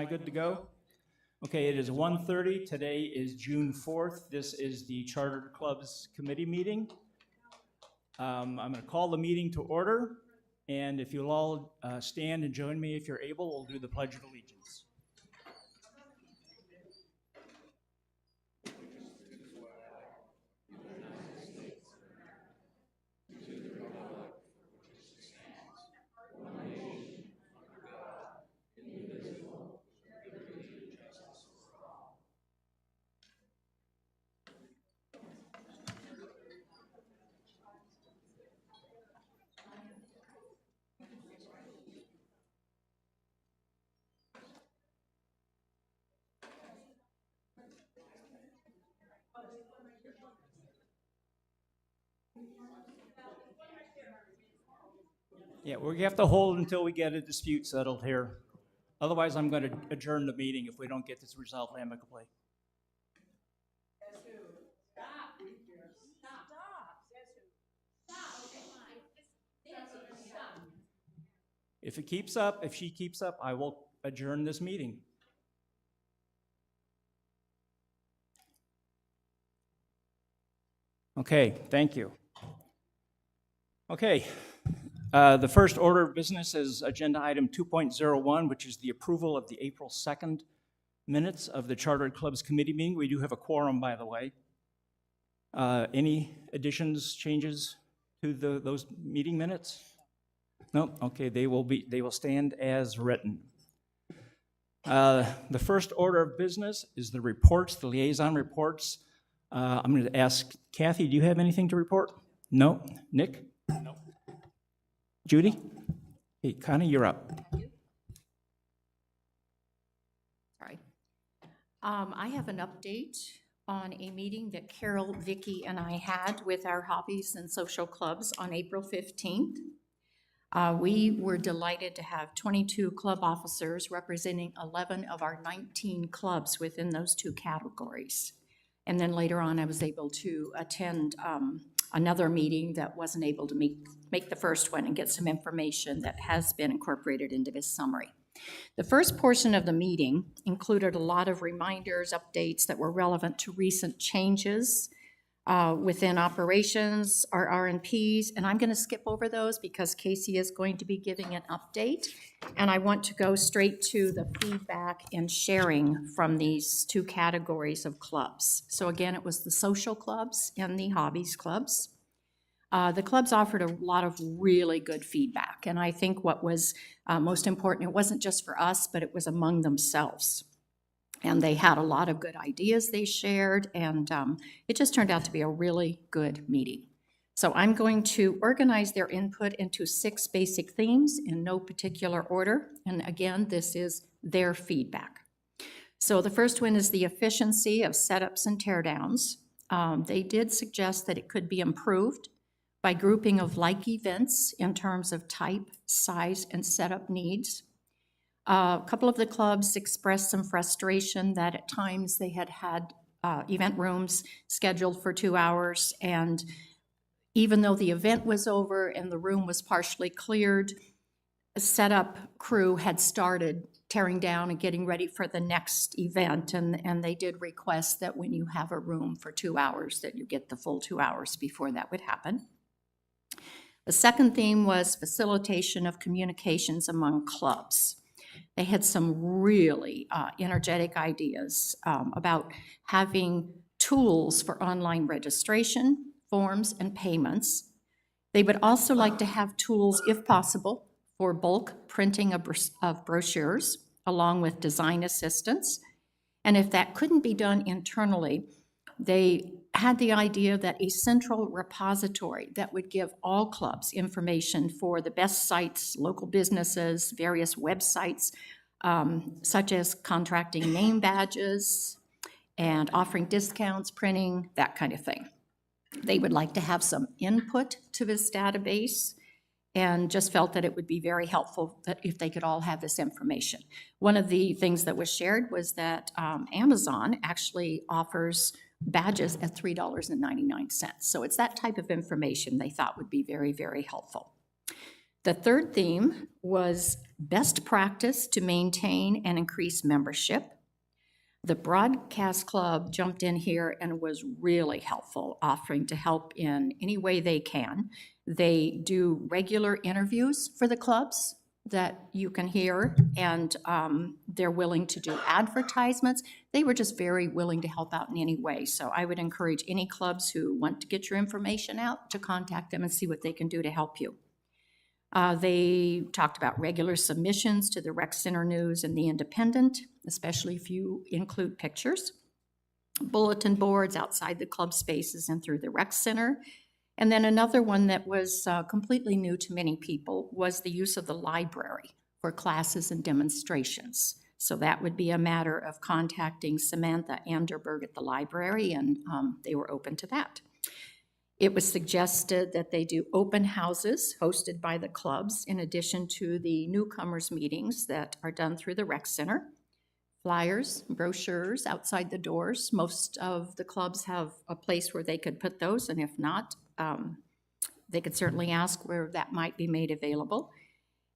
good to go? Okay, it is 1:30. Today is June 4th. This is the Charter Clubs Committee meeting. I'm going to call the meeting to order, and if you'll all stand and join me if you're able, we'll do the Pledge of Allegiance. Yeah, we have to hold until we get a dispute settled here. Otherwise, I'm going to adjourn the meeting if we don't get this resolved amicably. If it keeps up, if she keeps up, I will adjourn this meeting. Okay, thank you. Okay, the first order of business is agenda item 2.01, which is the approval of the April 2nd minutes of the Chartered Clubs Committee meeting. We do have a quorum, by the way. Any additions, changes to those meeting minutes? No. Okay, they will stand as written. The first order of business is the reports, the liaison reports. I'm going to ask Kathy, do you have anything to report? No. Nick? No. Judy? Hey, Connie, you're up. Sorry. I have an update on a meeting that Carol, Vicky, and I had with our hobbies and social clubs on April 15th. We were delighted to have 22 club officers representing 11 of our 19 clubs within those two categories. And then later on, I was able to attend another meeting that wasn't able to make the first one and get some information that has been incorporated into this summary. The first portion of the meeting included a lot of reminders, updates that were relevant to recent changes within operations, our R&Ps, and I'm going to skip over those because Casey is going to be giving an update, and I want to go straight to the feedback and sharing from these two categories of clubs. So again, it was the social clubs and the hobbies clubs. The clubs offered a lot of really good feedback, and I think what was most important, it wasn't just for us, but it was among themselves. And they had a lot of good ideas they shared, and it just turned out to be a really good meeting. So I'm going to organize their input into 6 basic themes in no particular order. And again, this is their feedback. So the first one is the efficiency of setups and teardowns. They did suggest that it could be improved by grouping of like events in terms of type, size, and setup needs. A couple of the clubs expressed some frustration that at times they had event rooms scheduled for 2 hours, and even though the event was over and the room was partially cleared, a setup crew had started tearing down and getting ready for the next event, and they did request that when you have a room for 2 hours that you get the full 2 hours before that would happen. The second theme was facilitation of communications among clubs. They had some really energetic ideas about having tools for online registration, forms, and payments. They would also like to have tools, if possible, for bulk printing of brochures, along with design assistance. And if that couldn't be done internally, they had the idea that a central repository that would give all clubs information for the best sites, local businesses, various websites, such as contracting name badges and offering discounts, printing, that kind of thing. They would like to have some input to this database and just felt that it would be very helpful that if they could all have this information. One of the things that was shared was that Amazon actually offers badges at $3.99. So it's that type of information they thought would be very, very helpful. The third theme was best practice to maintain and increase membership. The Broadcast Club jumped in here and was really helpful, offering to help in any way they can. They do regular interviews for the clubs that you can hear, and they're willing to do advertisements. They were just very willing to help out in any way. So I would encourage any clubs who want to get your information out to contact them and see what they can do to help you. They talked about regular submissions to the Rec Center News and the Independent, especially if you include pictures, bulletin boards outside the club spaces and through the Rec Center. And then another one that was completely new to many people was the use of the library for classes and demonstrations. So that would be a matter of contacting Samantha Anderberg at the library, and they were open to that. It was suggested that they do open houses hosted by the clubs in addition to the newcomers meetings that are done through the Rec Center. Flyers, brochures outside the doors. Most of the clubs have a place where they could put those, and if not, they could certainly ask where that might be made available.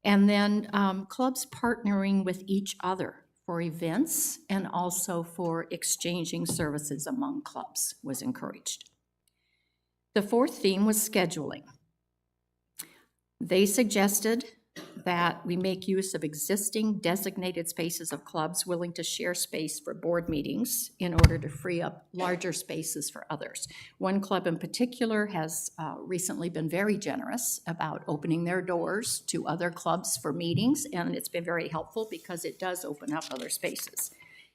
And then clubs partnering with each other for events and also for exchanging services among clubs was encouraged. The fourth theme was scheduling. They suggested that we make use of existing designated spaces of clubs willing to share space for board meetings in order to free up larger spaces for others. One club in particular has recently been very generous about opening their doors to other clubs for meetings, and it's been very helpful because it does open up other spaces.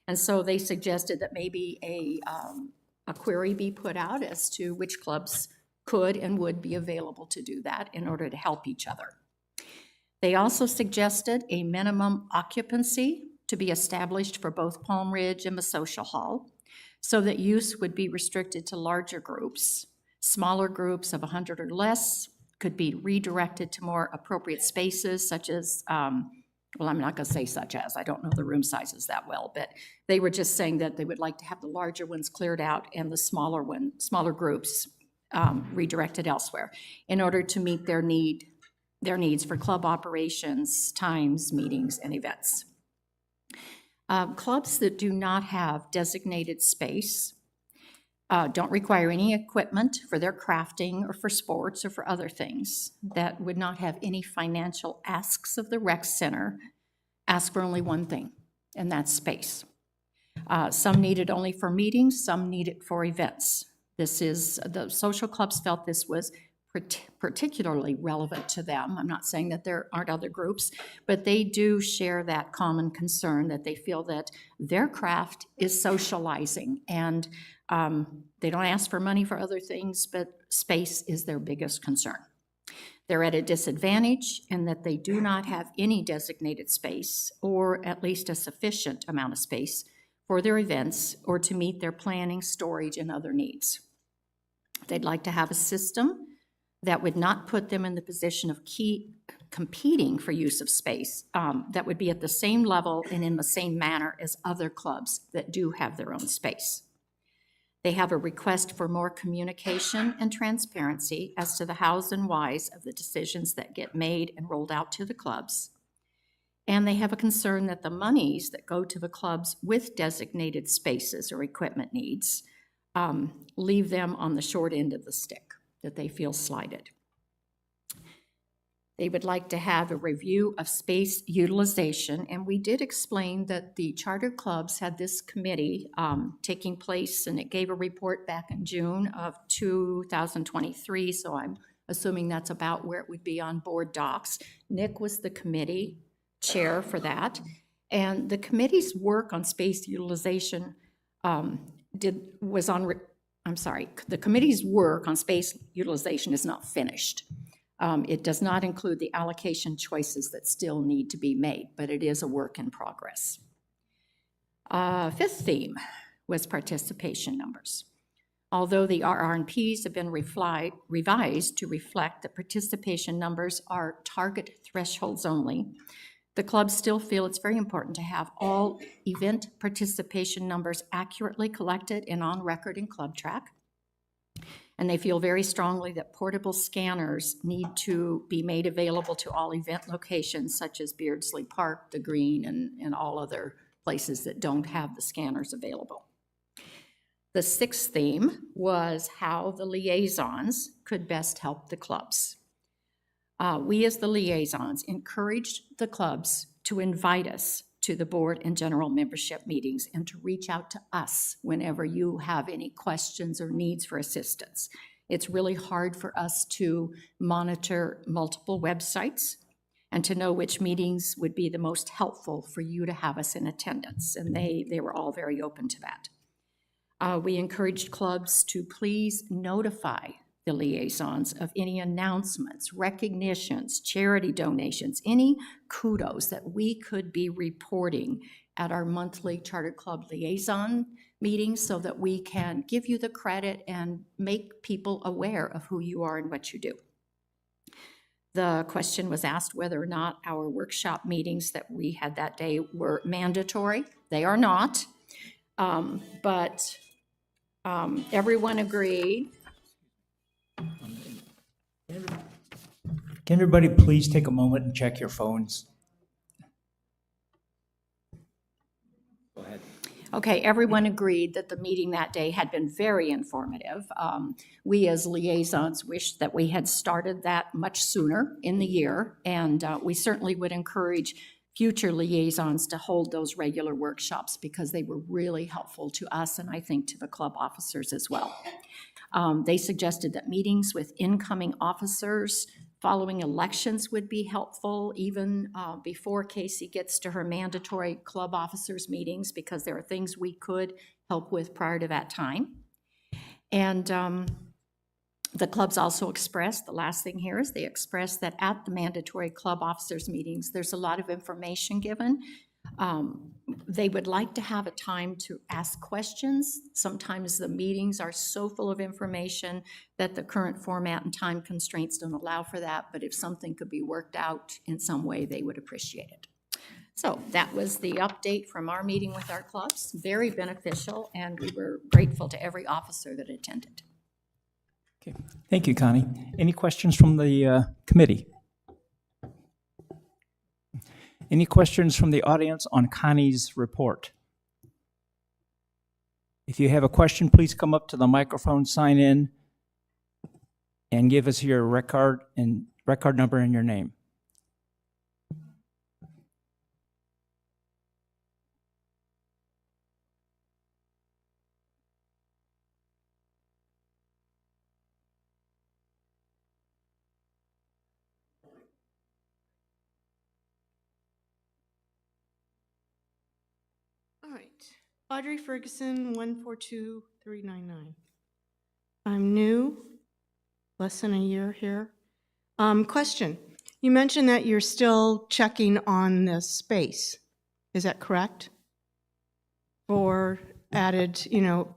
And so they suggested that maybe a query be put out as to which clubs could and would be available to do that in order to help each other. They also suggested a minimum occupancy to be established for both Palm Ridge and the social hall so that use would be restricted to larger groups. Smaller groups of 100 or less could be redirected to more appropriate spaces such as, well, I'm not going to say such as, I don't know the room sizes that well, but they were just saying that they would like to have the larger ones cleared out and the smaller groups redirected elsewhere in order to meet their needs for club operations, times, meetings, and events. Clubs that do not have designated space don't require any equipment for their crafting or for sports or for other things, that would not have any financial asks of the Rec Center, ask for only one thing, and that's space. Some need it only for meetings, some need it for events. The social clubs felt this was particularly relevant to them. I'm not saying that there aren't other groups, but they do share that common concern that they feel that their craft is socializing, and they don't ask for money for other things, but space is their biggest concern. They're at a disadvantage in that they do not have any designated space, or at least a sufficient amount of space for their events or to meet their planning, storage, and other needs. They'd like to have a system that would not put them in the position of competing for use of space, that would be at the same level and in the same manner as other clubs that do have their own space. They have a request for more communication and transparency as to the hows and whys of the decisions that get made and rolled out to the clubs. And they have a concern that the monies that go to the clubs with designated spaces or equipment needs leave them on the short end of the stick, that they feel slighted. They would like to have a review of space utilization, and we did explain that the charter clubs had this committee taking place, and it gave a report back in June of 2023, so I'm assuming that's about where it would be on board docs. Nick was the committee chair for that, and the committee's work on space utilization the committee's work on space utilization is not finished. It does not include the allocation choices that still need to be made, but it is a work in progress. Fifth theme was participation numbers. Although the RRNPs have been revised to reflect that participation numbers are target thresholds only, the clubs still feel it's very important to have all event participation numbers accurately collected and on record in Club Track. And they feel very strongly that portable scanners need to be made available to all event locations such as Beardsley Park, the Green, and all other places that don't have the scanners available. The sixth theme was how the liaisons could best help the clubs. We as the liaisons encouraged the clubs to invite us to the board and general membership meetings and to reach out to us whenever you have any questions or needs for assistance. It's really hard for us to monitor multiple websites and to know which meetings would be the most helpful for you to have us in attendance, and they were all very open to that. We encouraged clubs to please notify the liaisons of any announcements, recognitions, charity donations, any kudos that we could be reporting at our monthly Charter Club liaison meetings so that we can give you the credit and make people aware of who you are and what you do. The question was asked whether or not our workshop meetings that we had that day were mandatory. They are not, but everyone agreed. Can everybody please take a moment and check your phones? Go ahead. Okay, everyone agreed that the meeting that day had been very informative. We as liaisons wished that we had started that much sooner in the year, and we certainly would encourage future liaisons to hold those regular workshops because they were really helpful to us and I think to the club officers as well. They suggested that meetings with incoming officers following elections would be helpful, even before Casey gets to her mandatory club officers meetings, because there are things we could help with prior to that time. And the clubs also expressed, the last thing here is they expressed that at the mandatory club officers meetings, there's a lot of information given. They would like to have a time to ask questions. Sometimes the meetings are so full of information that the current format and time constraints don't allow for that, but if something could be worked out in some way, they would appreciate it. So that was the update from our meeting with our clubs. Very beneficial, and we were grateful to every officer that attended. Okay. Thank you, Connie. Any questions from the committee? Any questions from the audience on Connie's report? If you have a question, please come up to the microphone, sign in, and give us your record number and your name. All right, Audrey Ferguson, 142399. I'm new, less than a year here. Question, you mentioned that you're still checking on the space. Is that correct? For added,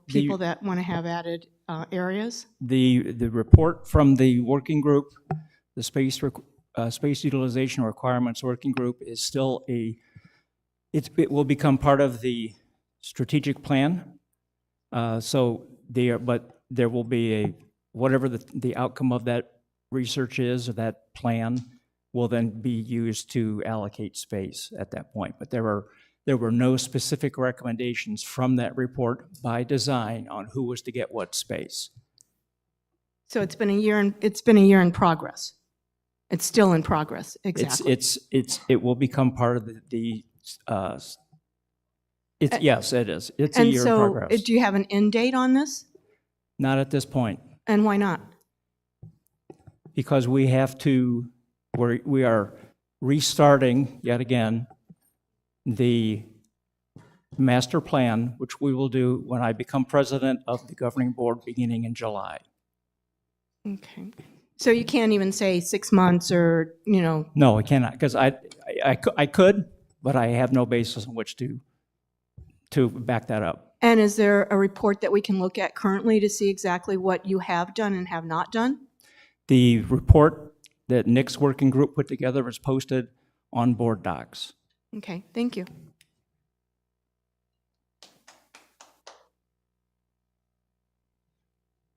people that want to have added areas? The report from the working group, the space utilization requirements working group is still it will become part of the strategic plan. But there will be whatever the outcome of that research is, or that plan, will then be used to allocate space at that point. But there were no specific recommendations from that report by design on who was to get what space. So it's been a year in progress. It's still in progress. Exactly. It will become part of yes, it is. It's a year in progress. And so, do you have an end date on this? Not at this point. And why not? Because we are restarting yet again the master plan, which we will do when I become president of the governing board beginning in July. Okay. So you can't even say 6 months or, No, I cannot, because I could, but I have no basis on which to back that up. And is there a report that we can look at currently to see exactly what you have done and have not done? The report that Nick's working group put together was posted on board docs. Okay, thank you.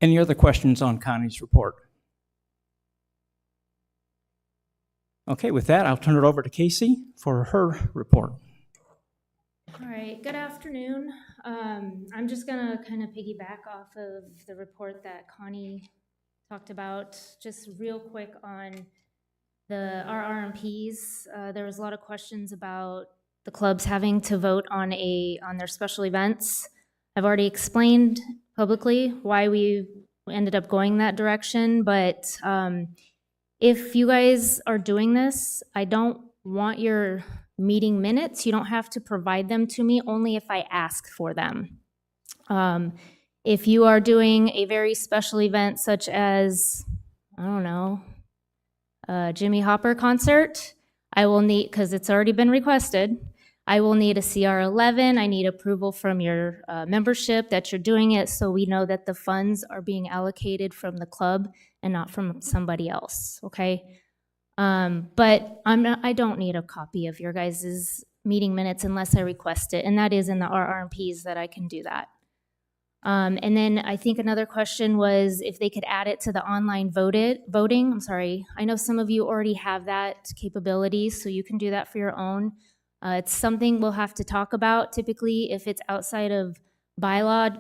Any other questions on Connie's report? Okay, with that, I'll turn it over to Casey for her report. All right, good afternoon. I'm just gonna kind of piggyback off of the report that Connie talked about, just real quick on our RMPs. There was a lot of questions about the clubs having to vote on their special events. I've already explained publicly why we ended up going that direction, but if you guys are doing this, I don't want your meeting minutes. You don't have to provide them to me, only if I ask for them. If you are doing a very special event such as, I don't know, a Jimmy Hopper concert, I will need, because it's already been requested, I will need a CR11. I need approval from your membership that you're doing it, so we know that the funds are being allocated from the club and not from somebody else, okay? But I don't need a copy of your guys' meeting minutes unless I request it, and that is in the RRMPs that I can do that. And then I think another question was if they could add it to the online voting. I'm sorry, I know some of you already have that capability, so you can do that for your own. It's something we'll have to talk about. Typically, if it's outside of bylaw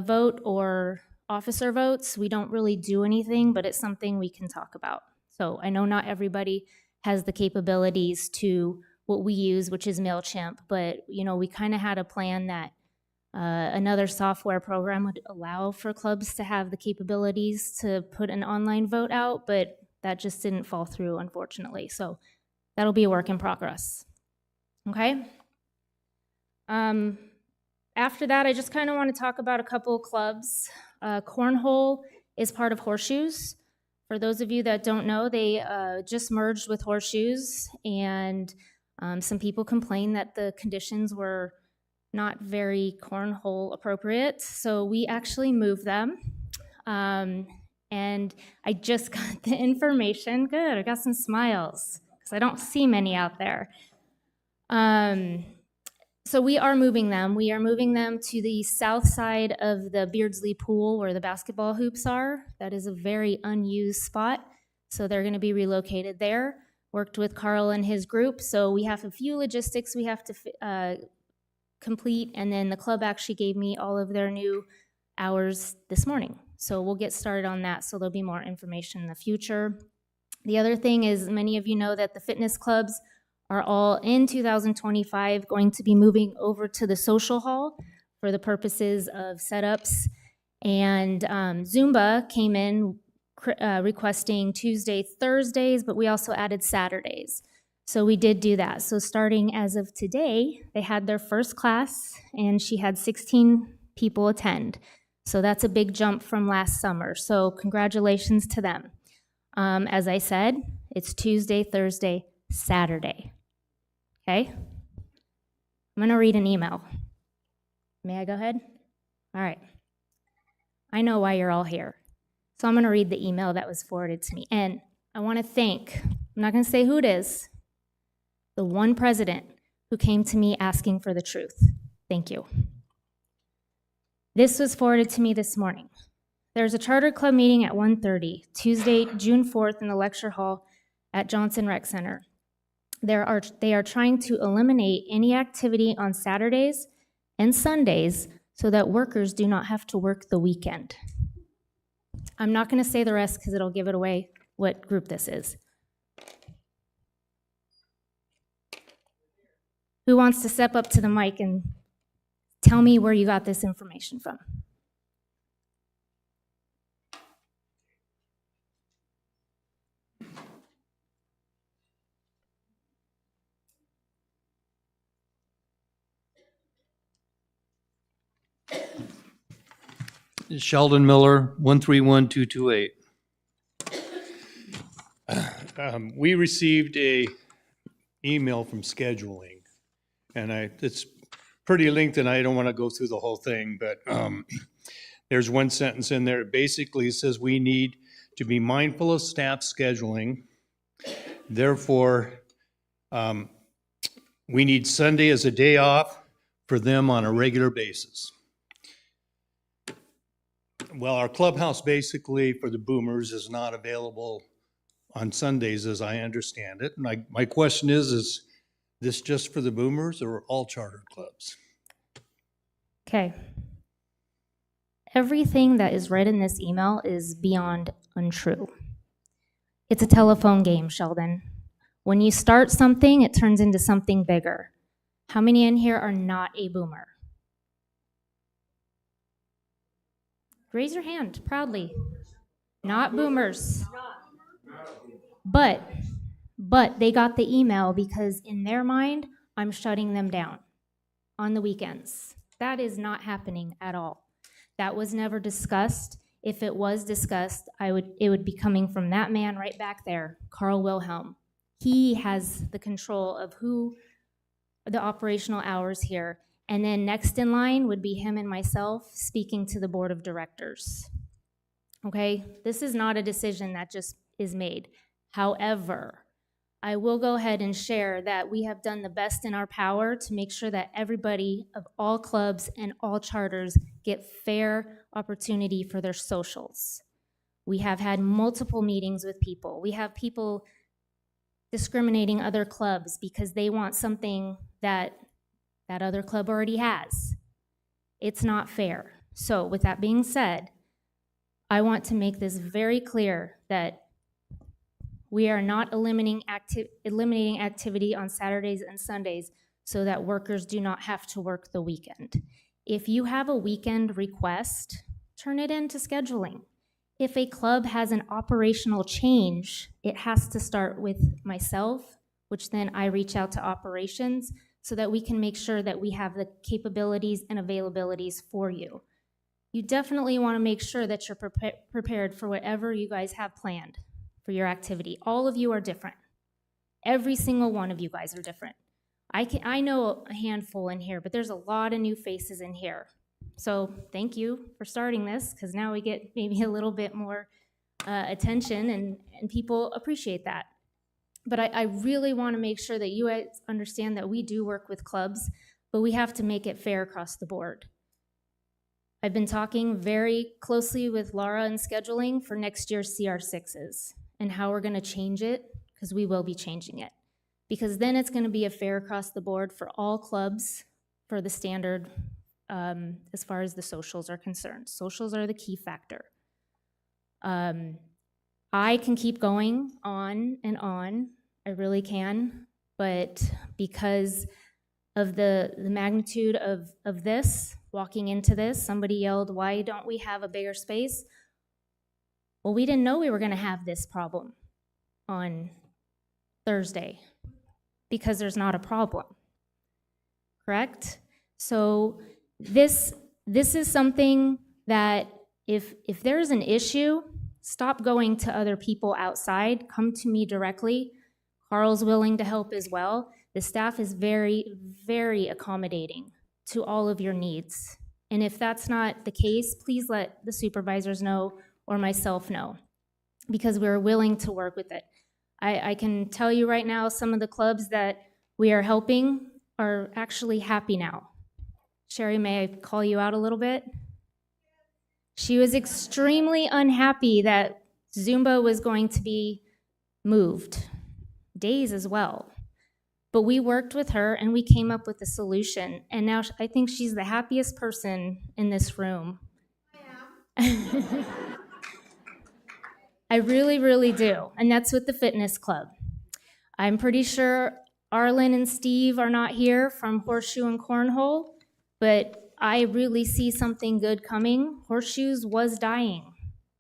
vote or officer votes, we don't really do anything, but it's something we can talk about. So I know not everybody has the capabilities to what we use, which is MailChimp, but we kind of had a plan that another software program would allow for clubs to have the capabilities to put an online vote out, but that just didn't fall through, unfortunately. So that'll be a work in progress. Okay? After that, I just kind of want to talk about a couple of clubs. Cornhole is part of Horseshoes. For those of you that don't know, they just merged with Horseshoes, and some people complained that the conditions were not very cornhole appropriate, so we actually moved them. And I just got the information. Good, I got some smiles, because I don't see many out there. So we are moving them. We are moving them to the south side of the Beardsley Pool where the basketball hoops are. That is a very unused spot, so they're going to be relocated there. Worked with Carl and his group, so we have a few logistics we have to complete, and then the club actually gave me all of their new hours this morning. So we'll get started on that, so there'll be more information in the future. The other thing is, many of you know that the fitness clubs are all in 2025 going to be moving over to the social hall for the purposes of setups. And Zumba came in requesting Tuesday, Thursdays, but we also added Saturdays. So we did do that. So starting as of today, they had their first class, and she had 16 people attend. So that's a big jump from last summer. So congratulations to them. As I said, it's Tuesday, Thursday, Saturday. Okay? I'm going to read an email. May I go ahead? All right. I know why you're all here. So I'm going to read the email that was forwarded to me. And I want to thank, I'm not going to say who it is, the one president who came to me asking for the truth. Thank you. This was forwarded to me this morning. There's a charter club meeting at 1:30, Tuesday, June 4th in the lecture hall at Johnson Rec Center. They are trying to eliminate any activity on Saturdays and Sundays so that workers do not have to work the weekend. I'm not going to say the rest because it'll give it away what group this is. Who wants to step up to the mic and tell me where you got this information from? Sheldon Miller, 131228. We received a email from scheduling, and it's pretty lengthy, and I don't want to go through the whole thing, but there's one sentence in there. It basically says we need to be mindful of staff scheduling. Therefore, we need Sunday as a day off for them on a regular basis. Well, our clubhouse basically for the boomers is not available on Sundays, as I understand it. My question is this just for the boomers or all charter clubs? Okay. Everything that is read in this email is beyond untrue. It's a telephone game, Sheldon. When you start something, it turns into something bigger. How many in here are not a boomer? Raise your hand proudly. Not boomers. But they got the email because in their mind, I'm shutting them down on the weekends. That is not happening at all. That was never discussed. If it was discussed, it would be coming from that man right back there, Carl Wilhelm. He has the control of the operational hours here. And then next in line would be him and myself speaking to the board of directors. Okay, this is not a decision that just is made. However, I will go ahead and share that we have done the best in our power to make sure that everybody of all clubs and all charters get fair opportunity for their socials. We have had multiple meetings with people. We have people discriminating other clubs because they want something that other club already has. It's not fair. So with that being said, I want to make this very clear that we are not eliminating activity on Saturdays and Sundays so that workers do not have to work the weekend. If you have a weekend request, turn it into scheduling. If a club has an operational change, it has to start with myself, which then I reach out to operations so that we can make sure that we have the capabilities and availabilities for you. You definitely want to make sure that you're prepared for whatever you guys have planned for your activity. All of you are different. Every single one of you guys are different. I know a handful in here, but there's a lot of new faces in here. So thank you for starting this, because now we get maybe a little bit more attention, and people appreciate that. But I really want to make sure that you guys understand that we do work with clubs, but we have to make it fair across the board. I've been talking very closely with Laura and scheduling for next year's CR6s and how we're going to change it, because we will be changing it. Because then it's going to be a fair across the board for all clubs for the standard as far as the socials are concerned. Socials are the key factor. I can keep going on and on, I really can, but because of the magnitude of this, walking into this, somebody yelled, "Why don't we have a bigger space?" Well, we didn't know we were gonna have this problem on Thursday because there's not a problem, correct? So this is something that if there's an issue, stop going to other people outside, come to me directly. Carl's willing to help as well. The staff is very, very accommodating to all of your needs. And if that's not the case, please let the supervisors know or myself know, because we're willing to work with it. I can tell you right now, some of the clubs that we are helping are actually happy now. Sherry, may I call you out a little bit? She was extremely unhappy that Zumba was going to be moved, days as well. But we worked with her and we came up with a solution. And now I think she's the happiest person in this room. I am. I really, really do. And that's with the fitness club. I'm pretty sure Arlen and Steve are not here from Horseshoe and Cornhole, but I really see something good coming. Horseshoes was dying.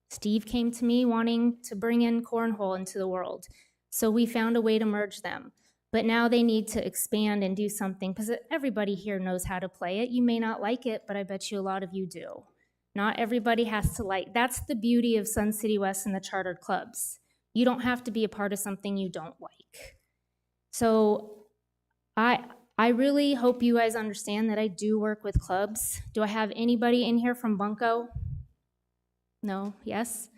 Steve came to me wanting to bring in Cornhole into the world. So we found a way to merge them. But now they need to expand and do something, because everybody here knows how to play it. You may not like it, but I bet you a lot of you do. Not everybody has to like. That's the beauty of Sun City West and the chartered clubs. You don't have to be a part of something you don't like. So I really hope you guys understand that I do work with clubs. Do I have anybody in here from Bunko? No? Yes?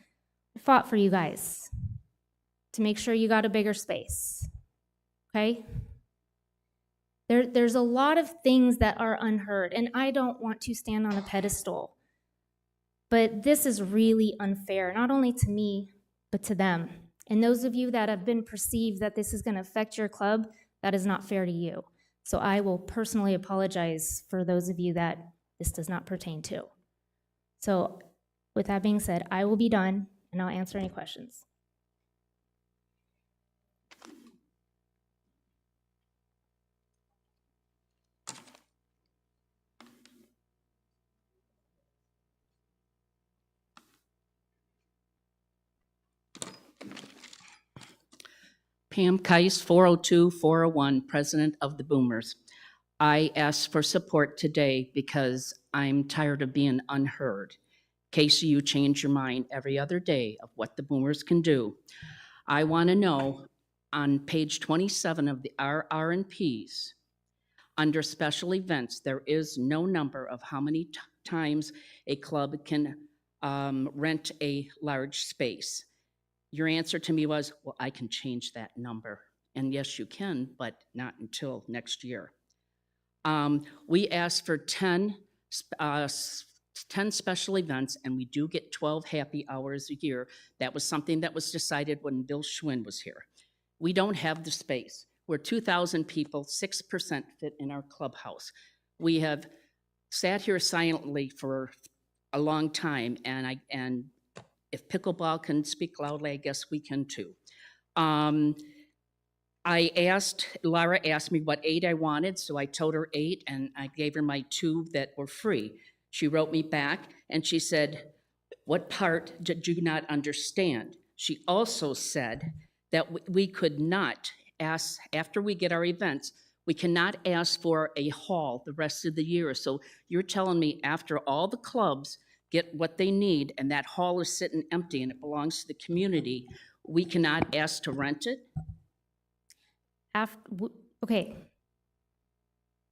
I fought for you guys to make sure you got a bigger space. Okay? There's a lot of things that are unheard, and I don't want to stand on a pedestal. But this is really unfair, not only to me, but to them. And those of you that have been perceived that this is going to affect your club, that is not fair to you. So I will personally apologize for those of you that this does not pertain to. So with that being said, I will be done, and I'll answer any questions. Pam Keiss, 402-401, President of the Boomers. I asked for support today because I'm tired of being unheard. Casey, you change your mind every other day of what the Boomers can do. I want to know, on page 27 of the RRNPs, under special events, there is no number of how many times a club can rent a large space. Your answer to me was, well, I can change that number. And yes, you can, but not until next year. We asked for 10 special events, and we do get 12 happy hours a year. That was something that was decided when Bill Schwinn was here. We don't have the space. We're 2,000 people, 6% fit in our clubhouse. We have sat here silently for a long time, and if pickleball can speak loudly, I guess we can too. Laura asked me what 8 I wanted, so I told her 8, and I gave her my 2 that were free. She wrote me back, and she said, what part did you not understand? She also said that we could not ask, after we get our events, we cannot ask for a hall the rest of the year. So you're telling me after all the clubs get what they need, and that hall is sitting empty and it belongs to the community, we cannot ask to rent it? Okay.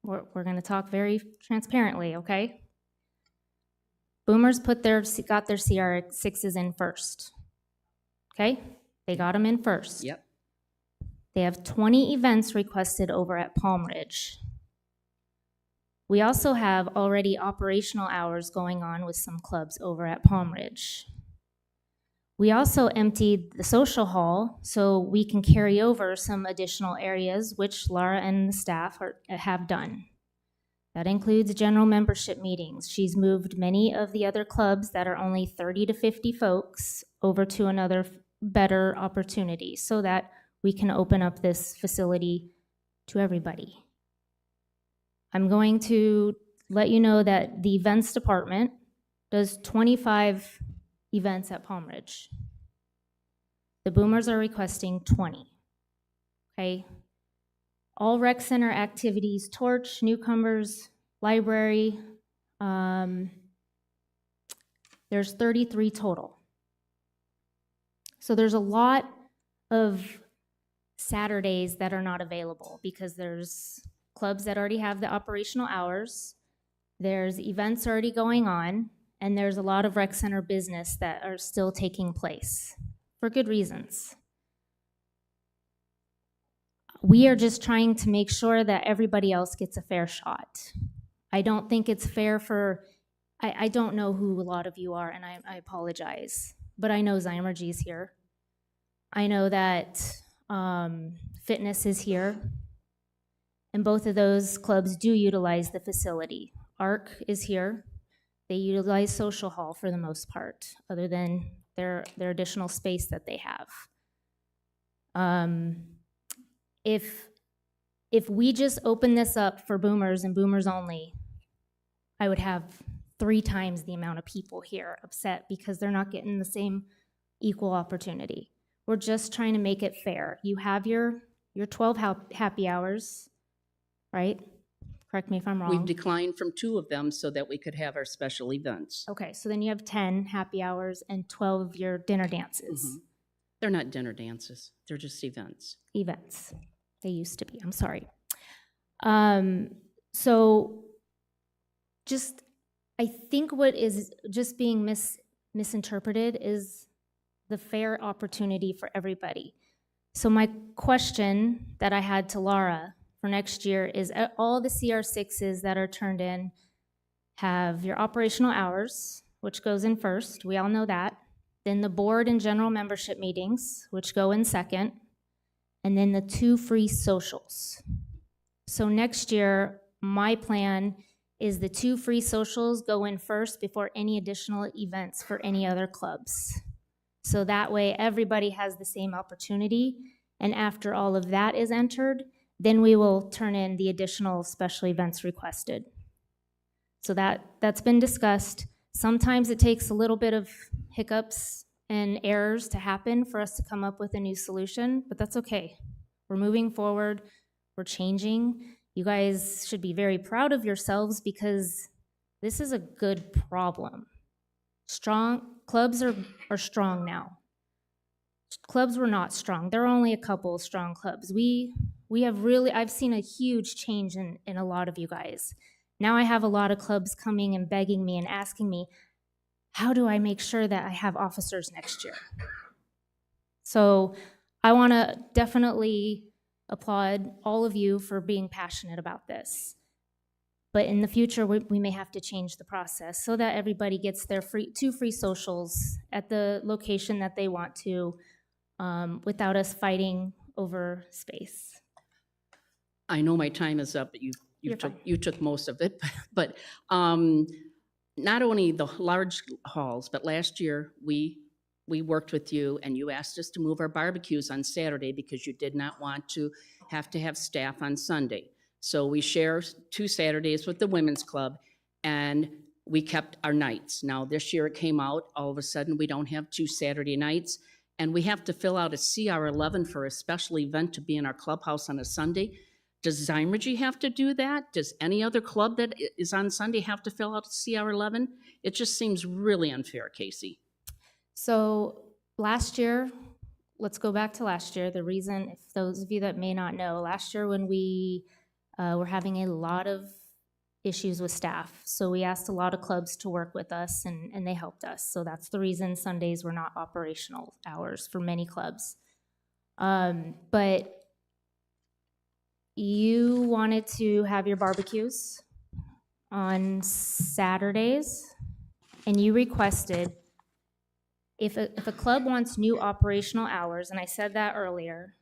We're going to talk very transparently, okay? Boomers got their CR6s in first, okay? They got them in first. Yep. They have 20 events requested over at Palm Ridge. We also have already operational hours going on with some clubs over at Palm Ridge. We also emptied the social hall so we can carry over some additional areas, which Laura and the staff have done. That includes general membership meetings. She's moved many of the other clubs that are only 30 to 50 folks over to another better opportunity so that we can open up this facility to everybody. I'm going to let you know that the events department does 25 events at Palm Ridge. The Boomers are requesting 20, okay? All rec center activities, torch, newcomers, library, there's 33 total. So there's a lot of Saturdays that are not available because there's clubs that already have the operational hours, there's events already going on, and there's a lot of rec center business that are still taking place for good reasons. We are just trying to make sure that everybody else gets a fair shot. I don't think it's fair for, I don't know who a lot of you are, and I apologize, but I know Zymergy is here. I know that fitness is here, and both of those clubs do utilize the facility. ARC is here. They utilize social hall for the most part, other than their additional space that they have. If we just open this up for boomers and boomers only, I would have 3 times the amount of people here upset because they're not getting the same equal opportunity. We're just trying to make it fair. You have your 12 happy hours, right? Correct me if I'm wrong. We've declined from 2 of them so that we could have our special events. Okay, so then you have 10 happy hours and 12 of your dinner dances. They're not dinner dances, they're just events. Events. They used to be, I'm sorry. So just, I think what is just being misinterpreted is the fair opportunity for everybody. So my question that I had to Laura for next year is all the CR6s that are turned in have your operational hours, which goes in first. We all know that. Then the board and general membership meetings, which go in second. And then the 2 free socials. So next year, my plan is the 2 free socials go in first before any additional events for any other clubs. So that way, everybody has the same opportunity. And after all of that is entered, then we will turn in the additional special events requested. So that's been discussed. Sometimes it takes a little bit of hiccups and errors to happen for us to come up with a new solution, but that's okay. We're moving forward, we're changing. You guys should be very proud of yourselves because this is a good problem. Clubs are strong now. Clubs were not strong. There are only a couple of strong clubs. I've seen a huge change in a lot of you guys. Now I have a lot of clubs coming and begging me and asking me, how do I make sure that I have officers next year? So I want to definitely applaud all of you for being passionate about this. But in the future, we may have to change the process so that everybody gets their 2 free socials at the location that they want to without us fighting over space. I know my time is up, but you took most of it. But not only the large halls, but last year we worked with you and you asked us to move our barbecues on Saturday because you did not want to have staff on Sunday. So we share 2 Saturdays with the Women's Club and we kept our nights. Now this year it came out, all of a sudden we don't have 2 Saturday nights and we have to fill out a CR11 for a special event to be in our clubhouse on a Sunday. Does Zymergy have to do that? Does any other club that is on Sunday have to fill out a CR11? It just seems really unfair, Casey. So last year, let's go back to last year. The reason, if those of you that may not know, last year when we were having a lot of issues with staff, so we asked a lot of clubs to work with us and they helped us. So that's the reason Sundays were not operational hours for many clubs. But you wanted to have your barbecues on Saturdays, and you requested, if a club wants new operational hours, and I said that earlier,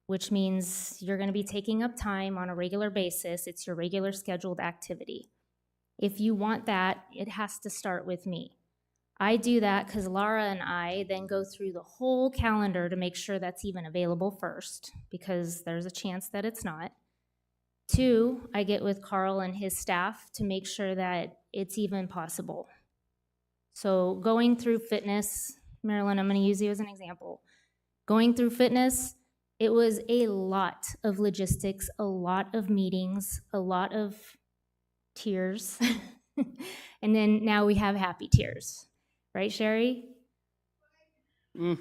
which means you're going to be taking up time on a regular basis, it's your regular scheduled activity. If you want that, it has to start with me. I do that because Laura and I then go through the whole calendar to make sure that's even available first, because there's a chance that it's not. 2, I get with Carl and his staff to make sure that it's even possible. So going through fitness, Marilyn, I'm going to use you as an example. Going through fitness, it was a lot of logistics, a lot of meetings, a lot of tears. And then now we have happy tears. Right, Sherry?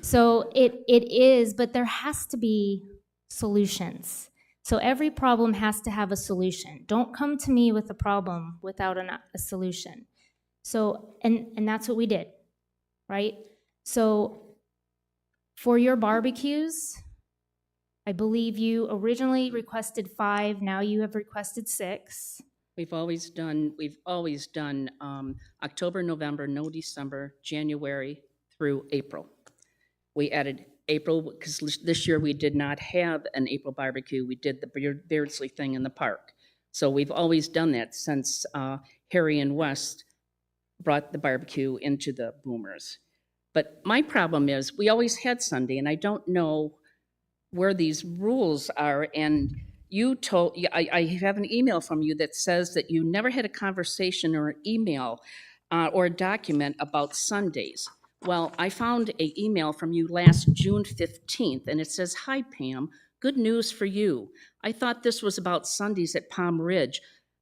So it is, but there has to be solutions. So every problem has to have a solution. Don't come to me with a problem without a solution. So, and that's what we did, right? So for your barbecues, I believe you originally requested 5, now you have requested 6. We've always done October, November, no December, January through April. We added April because this year we did not have an April barbecue. We did the Beardsley thing in the park. So we've always done that since Harry and West brought the barbecue into the Boomers. But my problem is we always had Sunday, and I don't know where these rules are. And I have an email from you that says that you never had a conversation or an email or a document about Sundays. Well, I found an email from you last June 15th, and it says, "Hi, Pam, good news for you. I thought this was about Sundays at Palm Ridge."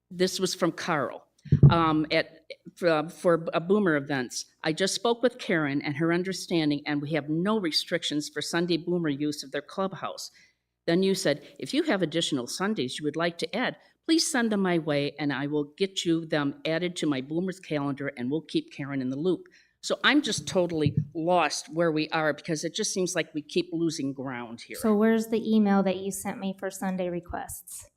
This was from Carl for Boomer events. "I just spoke with Karen and her understanding, and we have no restrictions for Sunday Boomer use of their clubhouse." Then you said, "If you have additional Sundays you would like to add, please send them my way and I will get you them added to my Boomers calendar and we'll keep Karen in the loop." So I'm just totally lost where we are because it just seems like we keep losing ground here. So where's the email that you sent me for Sunday requests?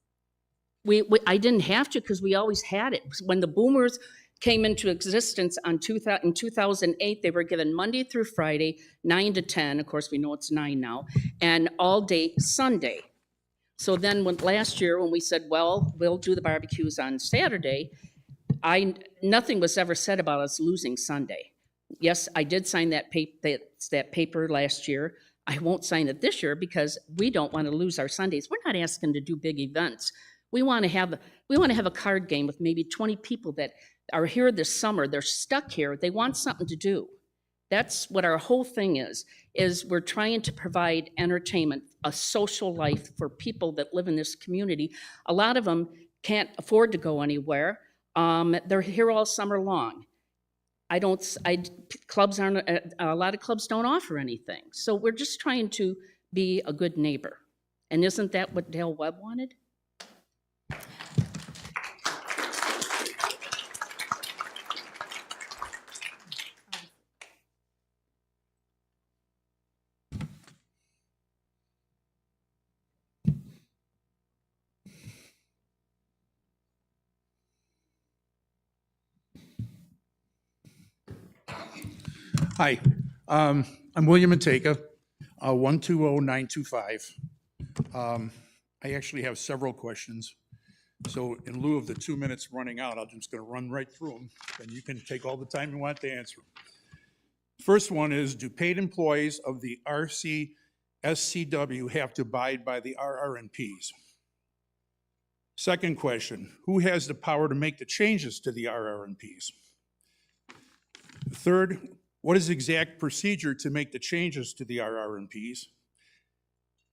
I didn't have to because we always had it. When the Boomers came into existence in 2008. They were given Monday through Friday, 9 to 10. Of course, we know it's 9 now, and all day Sunday. So then last year when we said, well, we'll do the barbecues on Saturday, nothing was ever said about us losing Sunday. Yes, I did sign that paper last year. I won't sign it this year because we don't want to lose our Sundays. We're not asking to do big events. We want to have a card game with maybe 20 people that are here this summer. They're stuck here. They want something to do. That's what our whole thing is we're trying to provide entertainment, a social life for people that live in this community. A lot of them can't afford to go anywhere. They're here all summer long. A lot of clubs don't offer anything. So we're just trying to be a good neighbor. And isn't that what Dale Webb wanted? Hi, I'm William Mateka, 120925. I actually have several questions. So in lieu of the 2 minutes running out, I'm just going to run right through them, and you can take all the time you want to answer them. First one is, do paid employees of the RCSCW have to abide by the RRNPs? Second question, who has the power to make the changes to the RRNPs? Third, what is the exact procedure to make the changes to the RRNPs?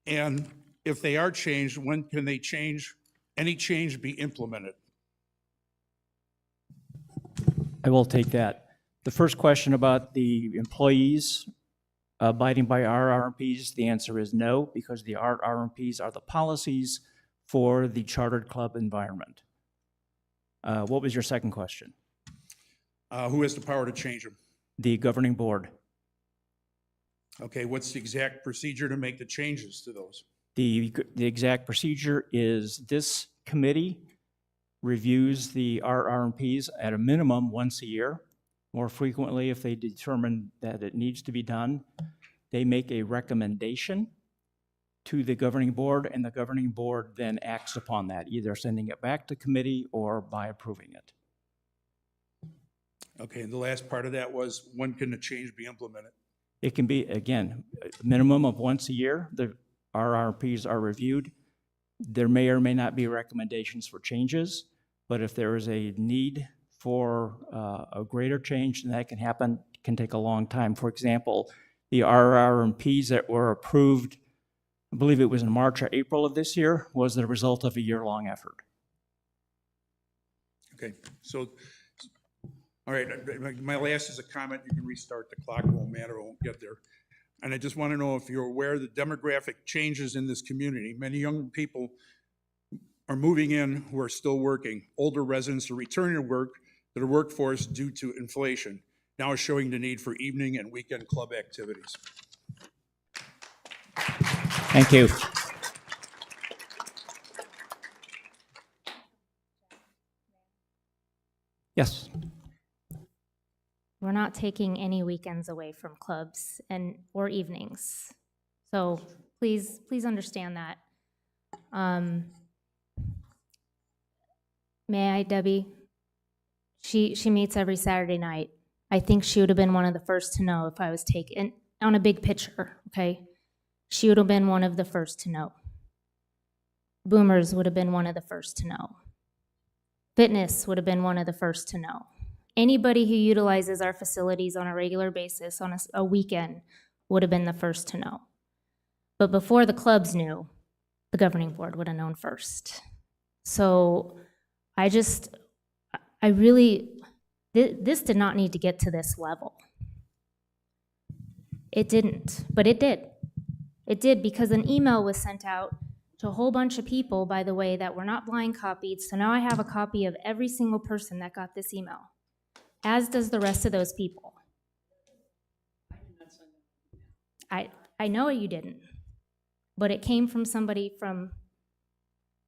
And if they are changed, when can they change, any change be implemented? I will take that. The first question about the employees abiding by RRMPs, the answer is no, because the RRMPs are the policies for the chartered club environment. What was your second question? Who has the power to change them? The governing board. Okay, what's the exact procedure to make the changes to those? The exact procedure is this committee reviews the RRMPs at a minimum once a year. More frequently, if they determine that it needs to be done, they make a recommendation to the governing board, and the governing board then acts upon that, either sending it back to committee or by approving it. Okay, and the last part of that was, when can the change be implemented? It can be, again, a minimum of once a year. The RRPs are reviewed. There may or may not be recommendations for changes, but if there is a need for a greater change, then that can happen, can take a long time. For example, the RRPs that were approved, I believe it was in March or April of this year, was the result of a year-long effort. Okay, so, all right, my last is a comment. You can restart the clock, it won't matter, it won't get there. And I just want to know if you're aware of the demographic changes in this community. Many young people are moving in who are still working. Older residents are returning to work, to the workforce due to inflation, now is showing the need for evening and weekend club activities. Thank you. Yes. We're not taking any weekends away from clubs or evenings. So please understand that. May I, Debbie? She meets every Saturday night. I think she would have been one of the first to know if I was taken on a big picture, okay? She would have been one of the first to know. Boomers would have been one of the first to know. Fitness would have been one of the first to know. Anybody who utilizes our facilities on a regular basis on a weekend would have been the first to know. But before the clubs knew, the governing board would have known first. So this did not need to get to this level. It didn't, but it did. It did because an email was sent out to a whole bunch of people, by the way, that were not blind copied. So now I have a copy of every single person that got this email, as does the rest of those people. I know you didn't, but it came from somebody from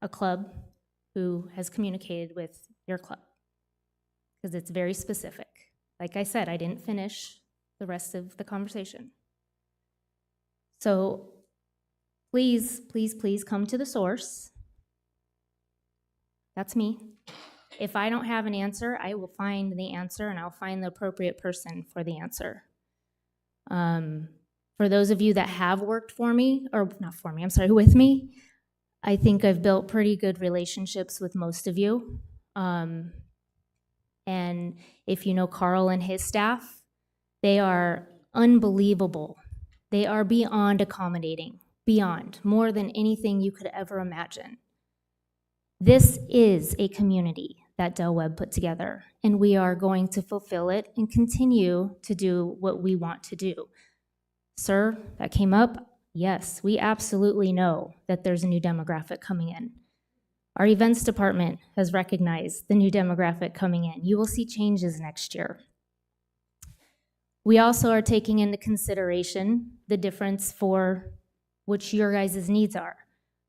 a club who has communicated with your club. because it's very specific. Like I said, I didn't finish the rest of the conversation. So please, please, please come to the source. That's me. If I don't have an answer, I will find the answer and I'll find the appropriate person for the answer. For those of you that have worked for me, or not for me, I'm sorry, with me, I think I've built pretty good relationships with most of you. And if you know Carl and his staff, they are unbelievable. They are beyond accommodating, beyond, more than anything you could ever imagine. This is a community that Del Webb put together, and we are going to fulfill it and continue to do what we want to do. Sir, that came up. Yes, we absolutely know that there's a new demographic coming in. Our events department has recognized the new demographic coming in. You will see changes next year. We also are taking into consideration the difference for which your guys' needs are.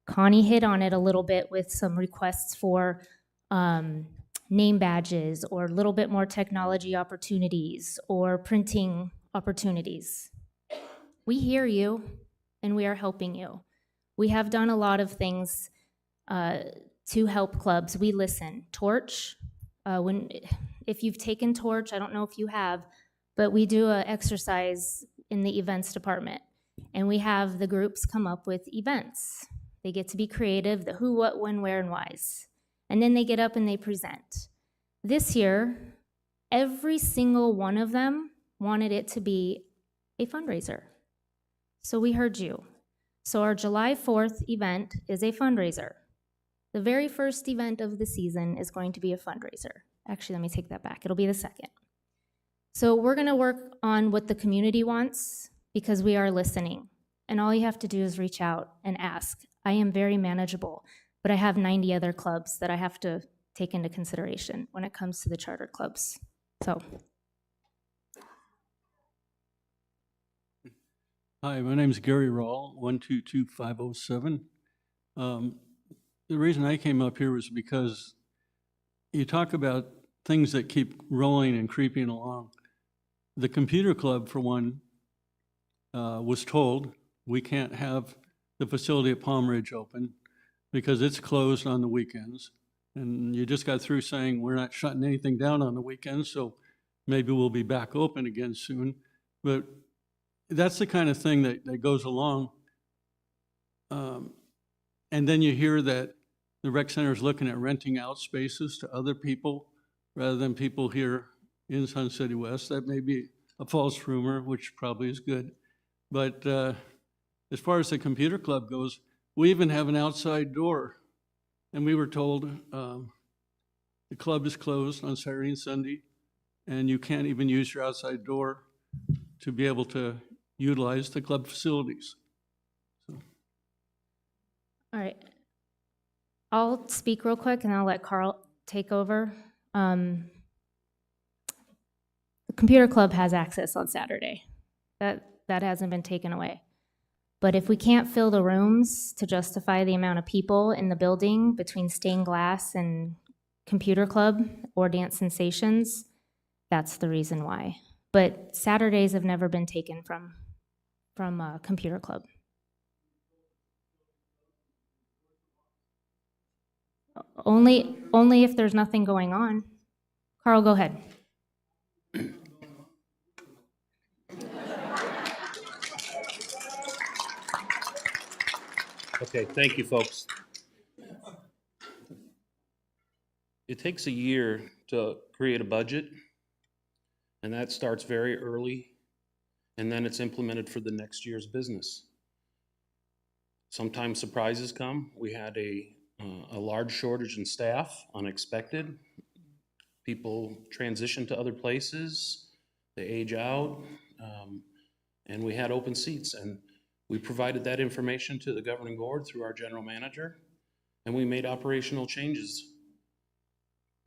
Connie hit on it a little bit with some requests for name badges or a little bit more technology opportunities or printing opportunities. We hear you and we are helping you. We have done a lot of things to help clubs. We listen. Torch, if you've taken Torch, I don't know if you have, but we do an exercise in the events department, and we have the groups come up with events. They get to be creative, the who, what, when, where, and whys. And then they get up and they present. This year, every single one of them wanted it to be a fundraiser. So we heard you. So our July 4th event is a fundraiser. The very first event of the season is going to be a fundraiser. Actually, let me take that back. It'll be the second. So we're going to work on what the community wants because we are listening. And all you have to do is reach out and ask. I am very manageable, but I have 90 other clubs that I have to take into consideration when it comes to the charter clubs. So. Hi, my name is Gary Rawl, 122507. The reason I came up here was because you talk about things that keep rolling and creeping along. The computer club, for one, was told we can't have the facility at Palm Ridge open because it's closed on the weekends. And you just got through saying we're not shutting anything down on the weekends, so maybe we'll be back open again soon. But that's the kind of thing that goes along. And then you hear that the rec center is looking at renting out spaces to other people rather than people here in Sun City West. That may be a false rumor, which probably is good. But as far as the computer club goes, we even have an outside door. And we were told the club is closed on Saturday and Sunday, and you can't even use your outside door to be able to utilize the club facilities. So. All right. I'll speak real quick and I'll let Carl take over. The computer club has access on Saturday. That hasn't been taken away. But if we can't fill the rooms to justify the amount of people in the building between stained glass and computer club or Dance Sensations, that's the reason why. But Saturdays have never been taken from computer club. Only if there's nothing going on. Carl, go ahead. Okay, thank you, folks. It takes a year to create a budget, and that starts very early, and then it's implemented for the next year's business. Sometimes surprises come. We had a large shortage in staff, unexpected. People transition to other places, they age out, and we had open seats. And we provided that information to the governing board through our general manager, and we made operational changes.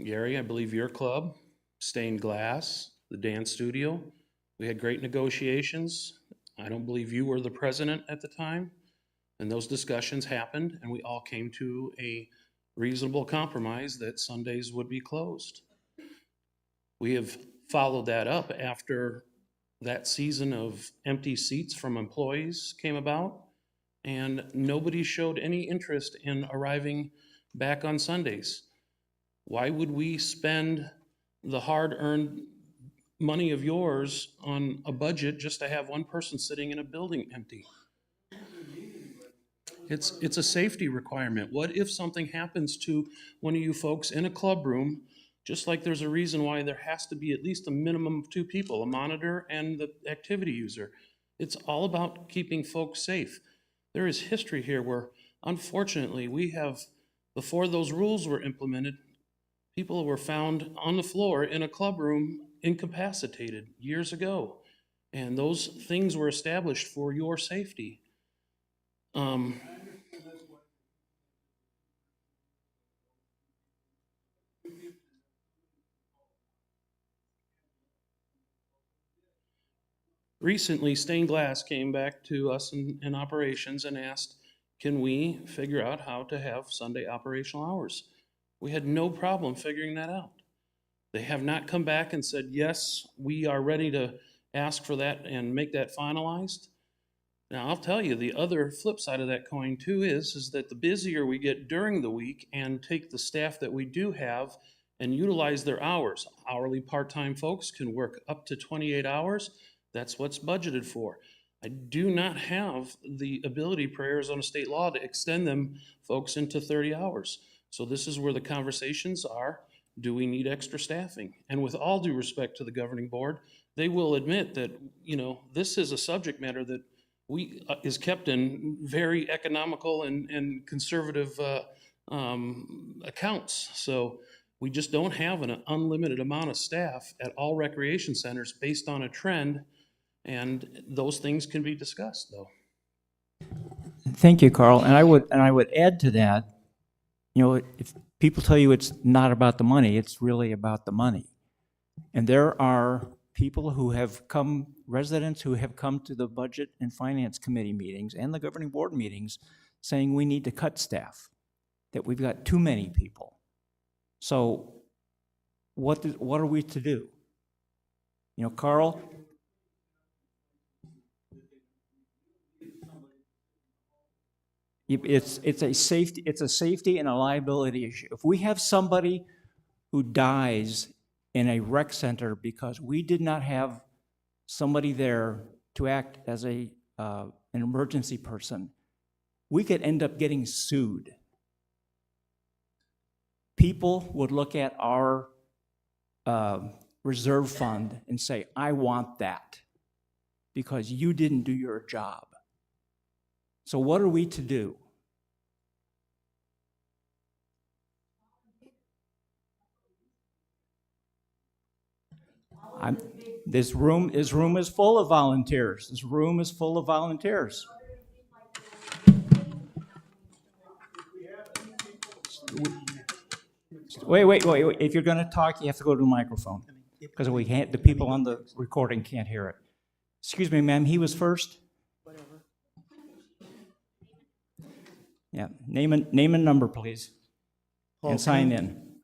Gary, I believe your club, stained glass, the dance studio, we had great negotiations. I don't believe you were the president at the time, and those discussions happened, and we all came to a reasonable compromise that Sundays would be closed. We have followed that up after that season of empty seats from employees came about, and nobody showed any interest in arriving back on Sundays. Why would we spend the hard-earned money of yours on a budget just to have one person sitting in a building empty? It's a safety requirement. What if something happens to one of you folks in a club room? Just like there's a reason why there has to be at least a minimum of 2 people, a monitor and the activity user. It's all about keeping folks safe. There is history here where, unfortunately, we have, before those rules were implemented, people were found on the floor in a club room incapacitated years ago. And those things were established for your safety. Recently, Stained Glass came back to us in operations and asked, can we figure out how to have Sunday operational hours? We had no problem figuring that out. They have not come back and said, yes, we are ready to ask for that and make that finalized. Now, I'll tell you, the other flip side of that coin too is that the busier we get during the week and take the staff that we do have and utilize their hours. Hourly part-time folks can work up to 28 hours. That's what's budgeted for. I do not have the ability per Arizona state law to extend them folks into 30 hours. So this is where the conversations are. Do we need extra staffing? And with all due respect to the governing board, they will admit that, this is a subject matter that is kept in very economical and conservative accounts. So we just don't have an unlimited amount of staff at all recreation centers based on a trend, and those things can be discussed, though. Thank you, Carl. And I would add to that, if people tell you it's not about the money, it's really about the money. And there are people who have come, residents who have come to the Budget and Finance Committee meetings and the governing board meetings saying we need to cut staff, that we've got too many people. So what are we to do? Carl? It's a safety and a liability issue. If we have somebody who dies in a rec center because we did not have somebody there to act as an emergency person, we could end up getting sued. People would look at our reserve fund and say, I want that because you didn't do your job. So what are we to do? This room is full of volunteers. This room is full of volunteers. Wait. If you're going to talk, you have to go to the microphone because we can't. The people on the recording can't hear it. Excuse me, ma'am. He was first. Yeah. Name and number, please, and sign in.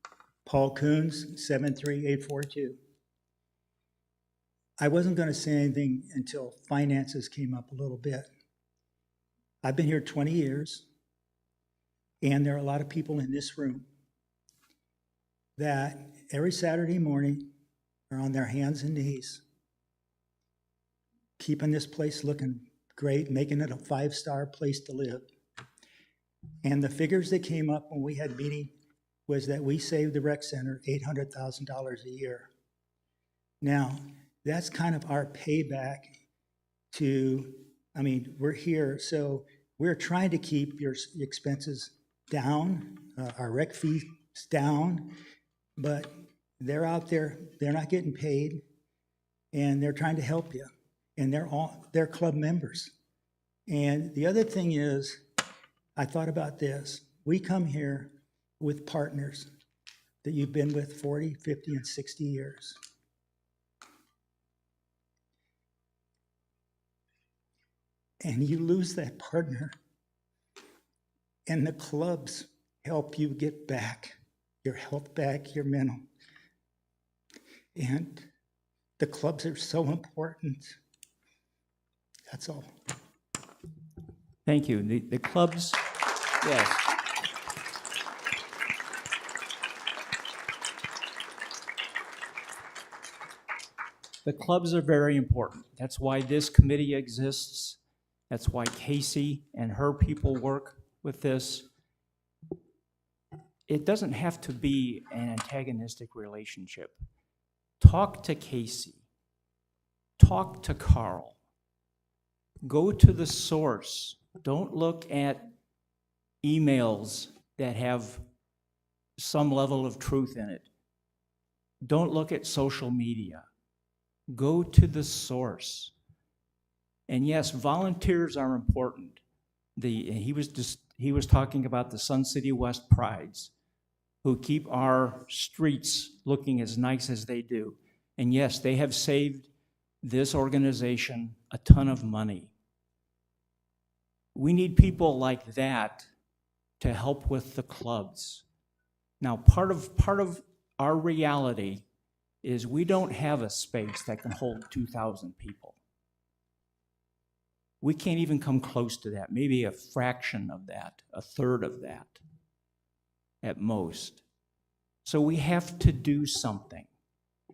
Paul Coons, 73842. I wasn't going to say anything until finances came up a little bit. I've been here 20 years, and there are a lot of people in this room that every Saturday morning are on their hands and knees, keeping this place looking great, making it a 5-star place to live. And the figures that came up when we had meeting was that we saved the rec center $800,000 a year. Now, that's kind of our payback we're here, so we're trying to keep your expenses down, our rec fees down, but they're out there, they're not getting paid, and they're trying to help you, and they're club members. And the other thing is, I thought about this. We come here with partners that you've been with 40, 50, and 60 years. And you lose that partner, and the clubs help you get back your health back, your mental. And the clubs are so important. That's all. Thank you. The clubs, yes. The clubs are very important. That's why this committee exists. That's why Casey and her people work with this. It doesn't have to be an antagonistic relationship. Talk to Casey. Talk to Carl. Go to the source. Don't look at emails that have some level of truth in it. Don't look at social media. Go to the source. And yes, volunteers are important. He was talking about the Sun City West Prides, who keep our streets looking as nice as they do. And yes, they have saved this organization a ton of money. We need people like that to help with the clubs. Now, part of our reality is we don't have a space that can hold 2,000 people. We can't even come close to that, maybe a fraction of that, a third of that at most. So we have to do something.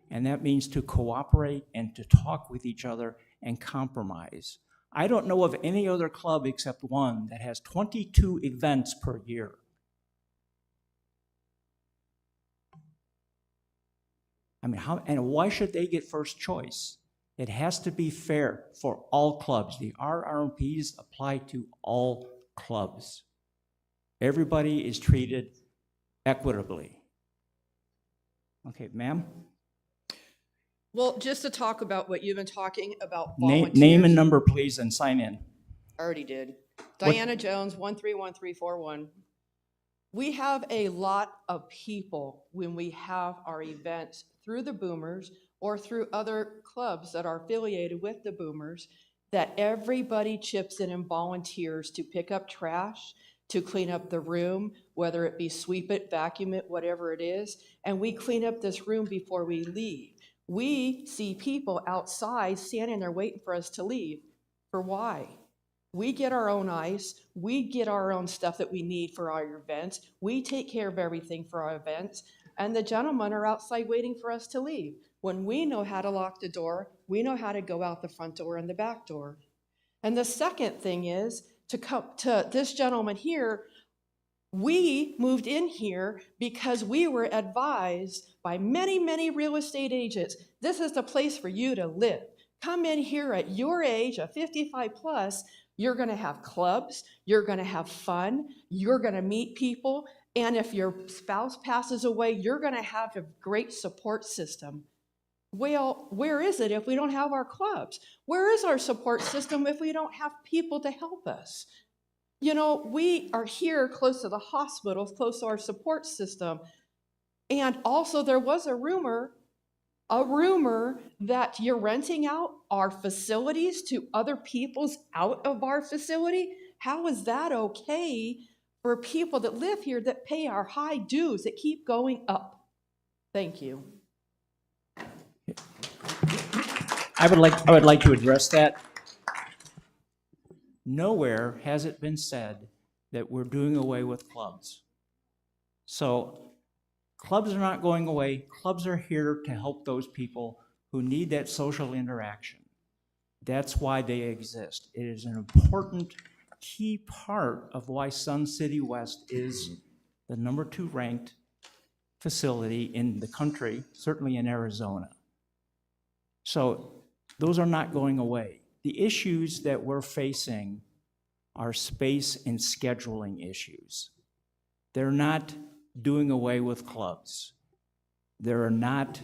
And that means to cooperate and to talk with each other and compromise. I don't know of any other club except one that has 22 events per year. I mean, and why should they get first choice? It has to be fair for all clubs. The RRMPs apply to all clubs. Everybody is treated equitably. Okay, ma'am? Well, just to talk about what you've been talking about volunteers. Name and number, please, and sign in. I already did. Diana Jones, 131341. We have a lot of people when we have our events through the Boomers or through other clubs that are affiliated with the Boomers, that everybody chips in and volunteers to pick up trash, to clean up the room, whether it be sweep it, vacuum it, whatever it is, and we clean up this room before we leave. We see people outside standing there waiting for us to leave. For why? We get our own ice, we get our own stuff that we need for our events, we take care of everything for our events, and the gentlemen are outside waiting for us to leave. When we know how to lock the door, we know how to go out the front door and the back door. And the second thing is, to come to this gentleman here, we moved in here because we were advised by many, many real estate agents, this is the place for you to live. Come in here at your age, of 55 plus, you're gonna have clubs, you're gonna have fun, you're gonna meet people, and if your spouse passes away, you're gonna have a great support system. Well, where is it if we don't have our clubs? Where is our support system if we don't have people to help us? You know, we are here close to the hospitals, close to our support system. And also there was a rumor that you're renting out our facilities to other people's out of our facility. How is that okay for people that live here that pay our high dues that keep going up? Thank you. I would like to address that. Nowhere has it been said that we're doing away with clubs. So clubs are not going away. Clubs are here to help those people who need that social interaction. That's why they exist. It is an important key part of why Sun City West is the #2 ranked facility in the country, certainly in Arizona. So those are not going away. The issues that we're facing are space and scheduling issues. They're not doing away with clubs. They're not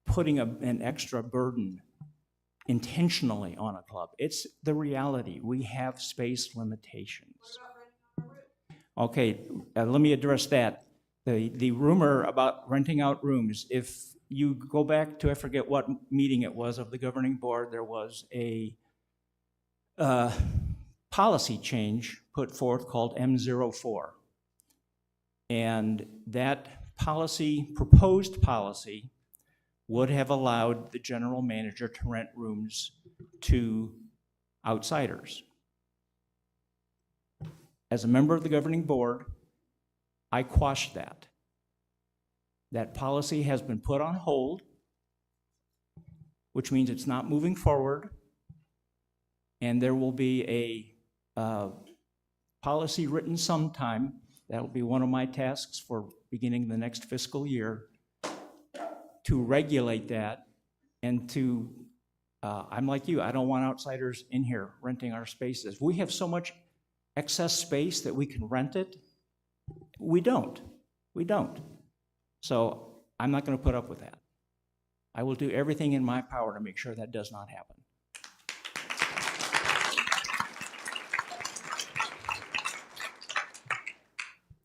putting an extra burden intentionally on a club. It's the reality. We have space limitations. Okay, let me address that. The rumor about renting out rooms, if you go back to, I forget what meeting it was of the governing board, there was a policy change put forth called M04. And that policy, proposed policy, would have allowed the general manager to rent rooms to outsiders. As a member of the governing board, I quashed that. That policy has been put on hold, which means it's not moving forward, and there will be a policy written sometime. That'll be one of my tasks for beginning the next fiscal year, to regulate that and to, I'm like you, I don't want outsiders in here renting our spaces. We have so much excess space that we can rent it. We don't. So I'm not going to put up with that. I will do everything in my power to make sure that does not happen.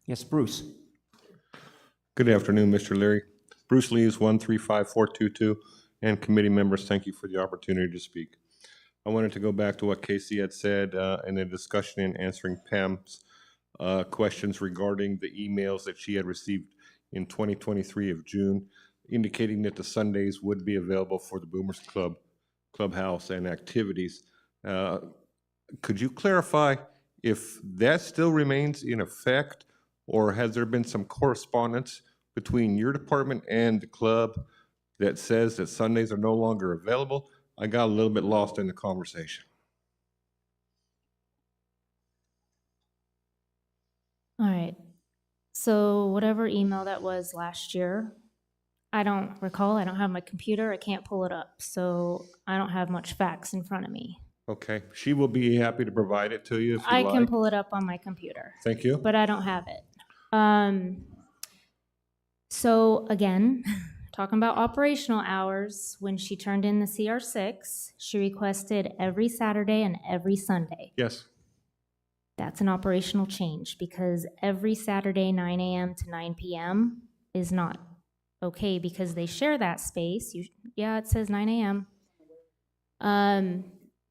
Yes, Bruce. Good afternoon, Mr. Leary. Bruce Lees, 135422, and committee members, thank you for the opportunity to speak. I wanted to go back to what Casey had said in the discussion in answering Pam's questions regarding the emails that she had received in 2023 of June, indicating that the Sundays would be available for the Boomers Clubhouse and activities. Could you clarify if that still remains in effect, or has there been some correspondence between your department and the club that says that Sundays are no longer available? I got a little bit lost in the conversation. All right. So whatever email that was last year, I don't recall. I don't have my computer. I can't pull it up. So I don't have much facts in front of me. Okay, she will be happy to provide it to you if you I like. can pull it up on my computer. Thank you. But I don't have it. So again, talking about operational hours, when she turned in the CR6, she requested every Saturday and every Sunday. Yes. That's an operational change because every Saturday 9 a.m. to 9 p.m. is not okay because they share that space. Yeah, it says 9 a.m.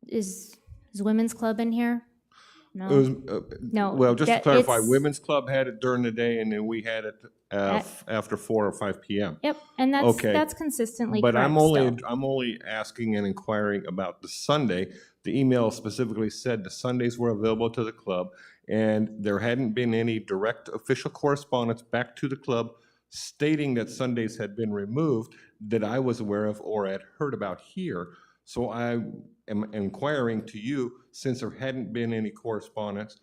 Is Women's Club in here? No. It was, No. Well, just to clarify, it's- Women's Club had it during the day, and then we had it after 4 or 5 p.m. Yep, and Okay. that's consistently But correct I'm still. only asking and inquiring about the Sunday. The email specifically said the Sundays were available to the club, and there hadn't been any direct official correspondence back to the club stating that Sundays had been removed that I was aware of or had heard about here. So I am inquiring to you, since there hadn't been any correspondence,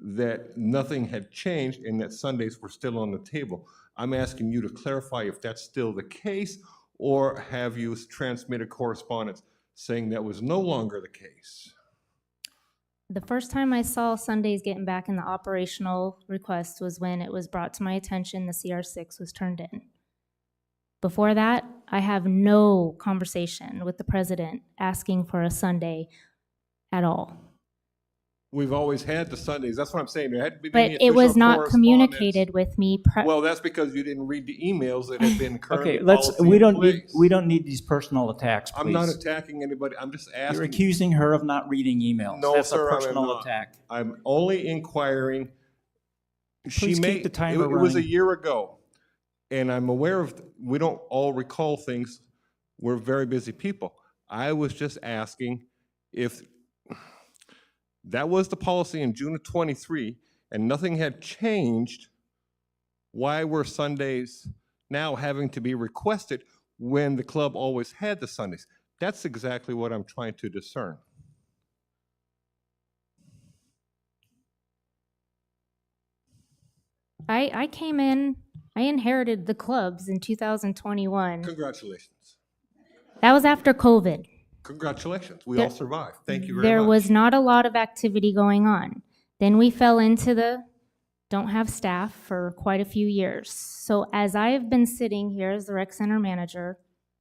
that nothing had changed and that Sundays were still on the table. I'm asking you to clarify if that's still the case, or have you transmitted correspondence saying that was no longer the case? The first time I saw Sundays getting back in the operational request was when it was brought to my attention the CR6 was turned in. Before that, I have no conversation with the president asking for a Sunday at all. We've always had the Sundays. That's what I'm saying. There hadn't been any But it was official not correspondence. communicated with me. Well, that's because you didn't read the emails that have been currently Okay, policy we in don't place. need, we don't need these personal attacks, please. I'm not attacking anybody. I'm just asking. You're accusing her of not reading emails. No, That's sir, a I am personal not. attack. I'm only inquiring. Please keep the timer It was a running. year ago, and I'm aware of, we don't all recall things. We're very busy people. I was just asking if that was the policy in June of 23 and nothing had changed, why were Sundays now having to be requested when the club always had the Sundays? That's exactly what I'm trying to discern. I came in, I inherited the clubs in 2021. Congratulations. That was after COVID. Congratulations. We There- all survived. Thank you very There much. was not a lot of activity going on. Then we fell into the don't have staff for quite a few years. So as I have been sitting here as the rec center manager,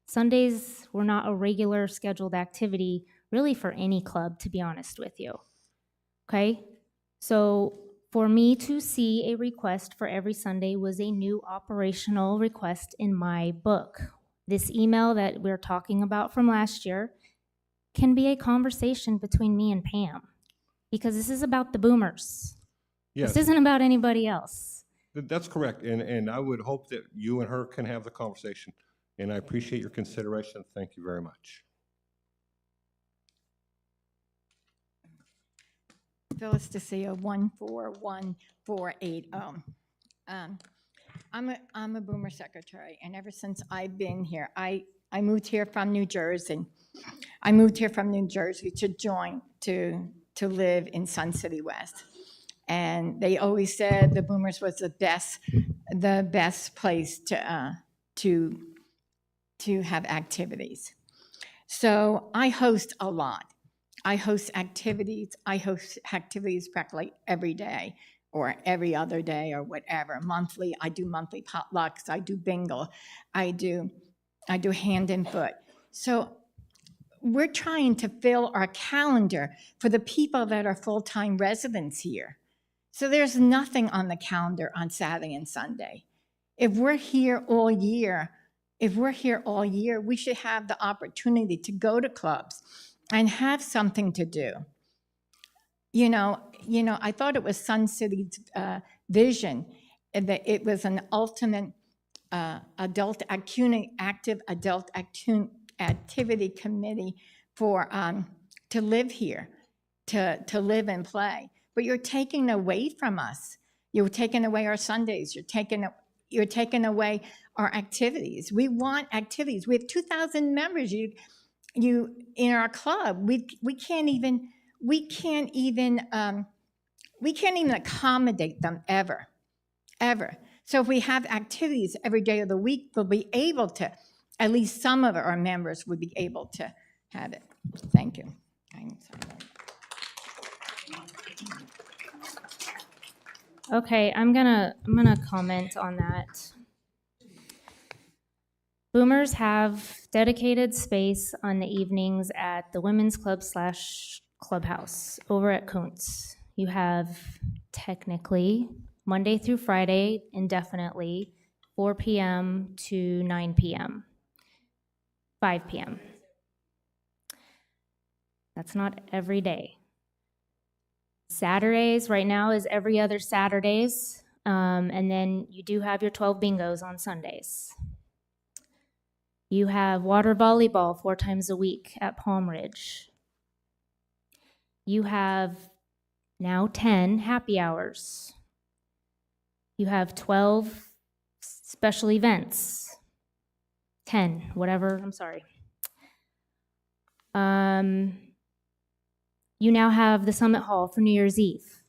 Sundays were not a regular scheduled activity really for any club, to be honest with you. Okay? So for me to see a request for every Sunday was a new operational request in my book. This email that we're talking about from last year can be a conversation between me and Pam, because this is about the boomers. Yes, This isn't about anybody else. that's correct. And I would hope that you and her can have the conversation and I appreciate your consideration. Thank you very much. Phyllis DeCio, 141480. I'm a Boomer secretary, and ever since I've been here, I moved here from New Jersey. I moved here from New Jersey to live in Sun City West. And they always said the Boomers was the best place to have activities. So I host a lot. I host activities practically every day or every other day or whatever. Monthly, I do monthly potlucks, I do bingo, I do hand and foot. So we're trying to fill our calendar for the people that are full-time residents here. So there's nothing on the calendar on Saturday and Sunday. If we're here all year, we should have the opportunity to go to clubs and have something to do. You know, I thought it was Sun City's vision, and that it was an ultimate active adult activity committee for to live here, to live and play. But you're taking away from us. You're taking away our Sundays. You're taking away our activities. We want activities. We have 2,000 members. You in our club. We can't even accommodate them ever. So if we have activities every day of the week, we'll be able to. At least some of our members would be able to have it. Thank you. I'm sorry. Okay, I'm gonna comment on that. Boomers have dedicated space on the evenings at the Women's Club / Clubhouse over at Kuntz. You have technically Monday through Friday indefinitely, 4 p.m. to 9 p.m., 5 p.m. That's not every day. Saturdays right now is every other Saturdays, and then you do have your 12 bingos on Sundays. You have water volleyball 4 times a week at Palm Ridge. You have now 10 happy hours. You have 12 special events. 10, whatever, I'm sorry. You now have the Summit Hall for New Year's Eve.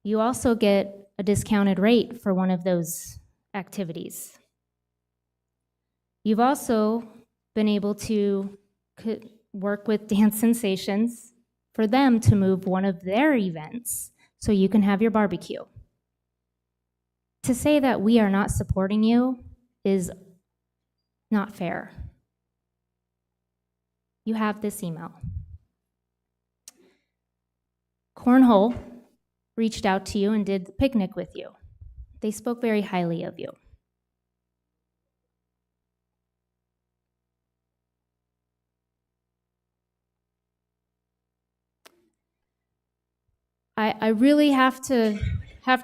You also get a discounted rate for one of those activities. You've also been able to work with Dance Sensations for them to move one of their events so you can have your barbecue. To say that we are not supporting you is not fair. You have this email. Cornhole reached out to you and did the picnic with you. They spoke very highly of you. I really have to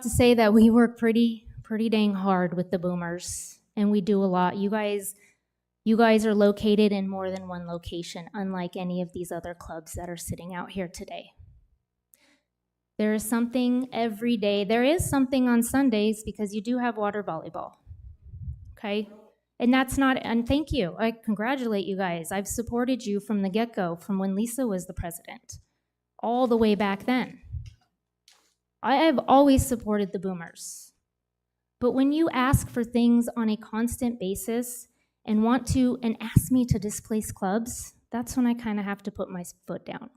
say that we work pretty dang hard with the Boomers, and we do a lot. You guys are located in more than one location, unlike any of these other clubs that are sitting out here today. There is something every day. There is something on Sundays because you do have water volleyball, okay? And thank you. I congratulate you guys. I've supported you from the get-go, from when Lisa was the president, all the way back then. I have always supported the Boomers. But when you ask for things on a constant basis and ask me to displace clubs, that's when I kind of have to put my foot down,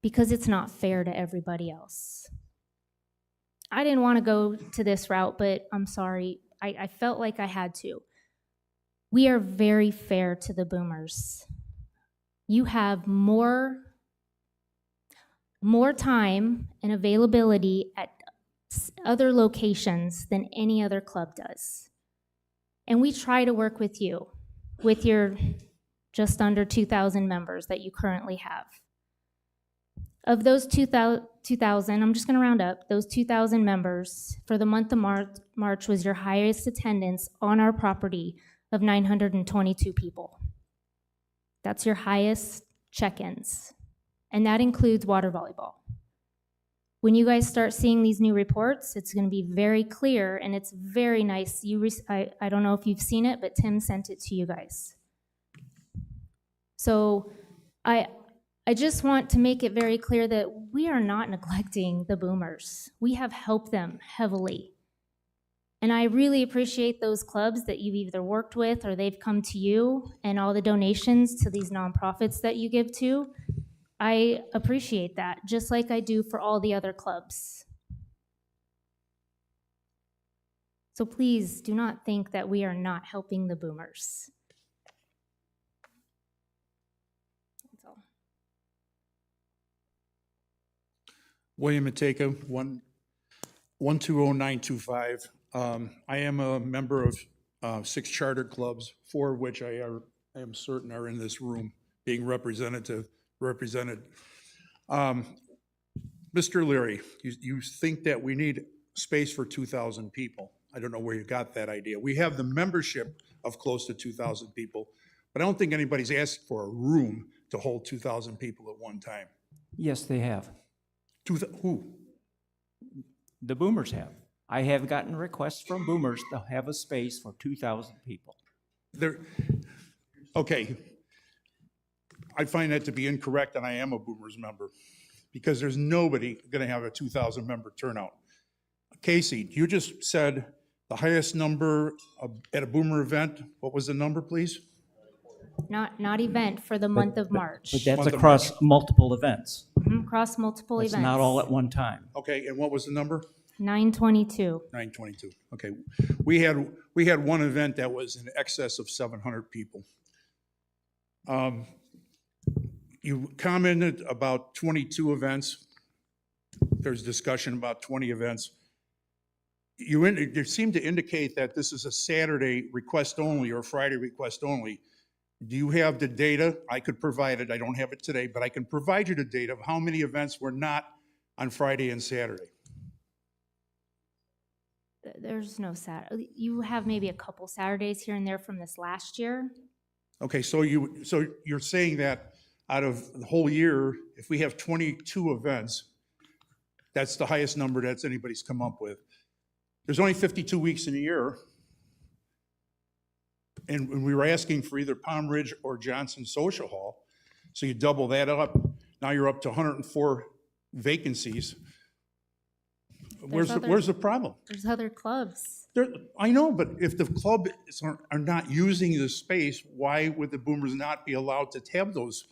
because it's not fair to everybody else. I didn't want to go to this route, but I'm sorry. I felt like I had to. We are very fair to the Boomers. You have more time and availability at other locations than any other club does. And we try to work with you, with your just under 2,000 members that you currently have. Of those 2,000, I'm just going to round up, those 2,000 members, for the month of March was your highest attendance on our property of 922 people. That's your highest check-ins, and that includes water volleyball. When you guys start seeing these new reports, it's going to be very clear, and it's very nice. I don't know if you've seen it, but Tim sent it to you guys. So I just want to make it very clear that we are not neglecting the boomers. We have helped them heavily. And I really appreciate those clubs that you've either worked with or they've come to you, and all the donations to these nonprofits that you give to. I appreciate that, just like I do for all the other clubs. So please do not think that we are not helping the boomers. That's all. William Mateka, 120925. I am a member of 6 chartered clubs, 4 of which I am certain are in this room being represented. Mr. Leary, you think that we need space for 2,000 people. I don't know where you got that idea. We have the membership of close to 2,000 people, but I don't think anybody's asked for a room to hold 2,000 people at one time. Yes, they have. Who? The boomers have. I have gotten requests from boomers to have a space for 2,000 people. Okay. I find that to be incorrect, and I am a boomers member, because there's nobody going to have a 2,000 member turnout. Casey, you just said the highest number at a boomer event. What was the number, please? Not event, for the month of March. But that's across multiple events. Across multiple It's events. not all at one time. Okay, and what was the number? 922. 922. Okay. We had one event that was in excess of 700 people. You commented about 22 events. There's discussion about 20 events. You seem to indicate that this is a Saturday request only or Friday request only. Do you have the data? I could provide it. I don't have it today, but I can provide you the data of how many events were not on Friday and Saturday. There's no Saturday. You have maybe a couple Saturdays here and there from this last year. Okay, so you're saying that out of the whole year, if we have 22 events, that's the highest number that anybody's come up with. There's only 52 weeks in a year. And we were asking for either Palm Ridge or Johnson Social Hall. So you double that up. Now you're up to 104 vacancies. Where's the problem? There's other clubs. I know, but if the clubs are not using the space, why would the boomers not be allowed to have those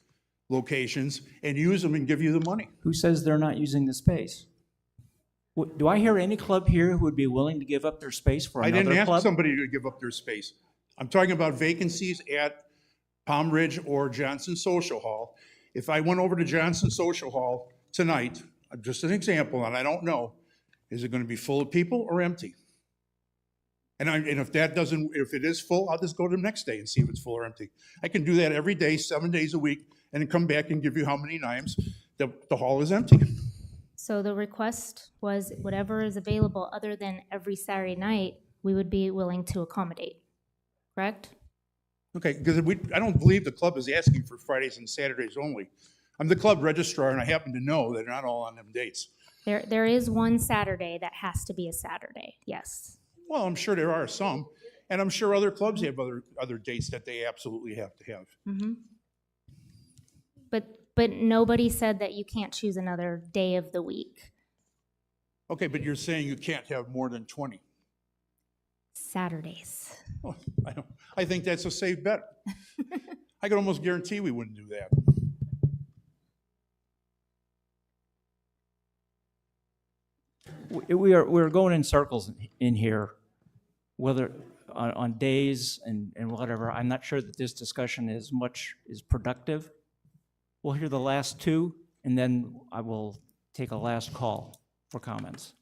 locations and use them and give you the money? Who says they're not using the space? Do I hear any club here who would be willing to give up their space for another club? I didn't ask somebody to give up their space. I'm talking about vacancies at Palm Ridge or Johnson Social Hall. If I went over to Johnson Social Hall tonight, just an example, and I don't know, is it going to be full of people or empty? And if it is full, I'll just go to the next day and see if it's full or empty. I can do that every day, 7 days a week, and then come back and give you how many times the hall is empty. So the request was whatever is available other than every Saturday night, we would be willing to accommodate, correct? Okay, because I don't believe the club is asking for Fridays and Saturdays only. I'm the club registrar, and I happen to know they're not all on them dates. There is one Saturday that has to be a Saturday, yes. Well, I'm sure there are some, and I'm sure other clubs have other dates that they absolutely have to have. Mm-hmm. But nobody said that you can't choose another day of the week. Okay, but you're saying you can't have more than 20. Saturdays. Oh, I think that's a safe bet. I could almost guarantee we wouldn't do that. We're going in circles in here, whether on days and whatever. I'm not sure that this discussion is productive. We'll hear the last two, and then I will take a last call for comments.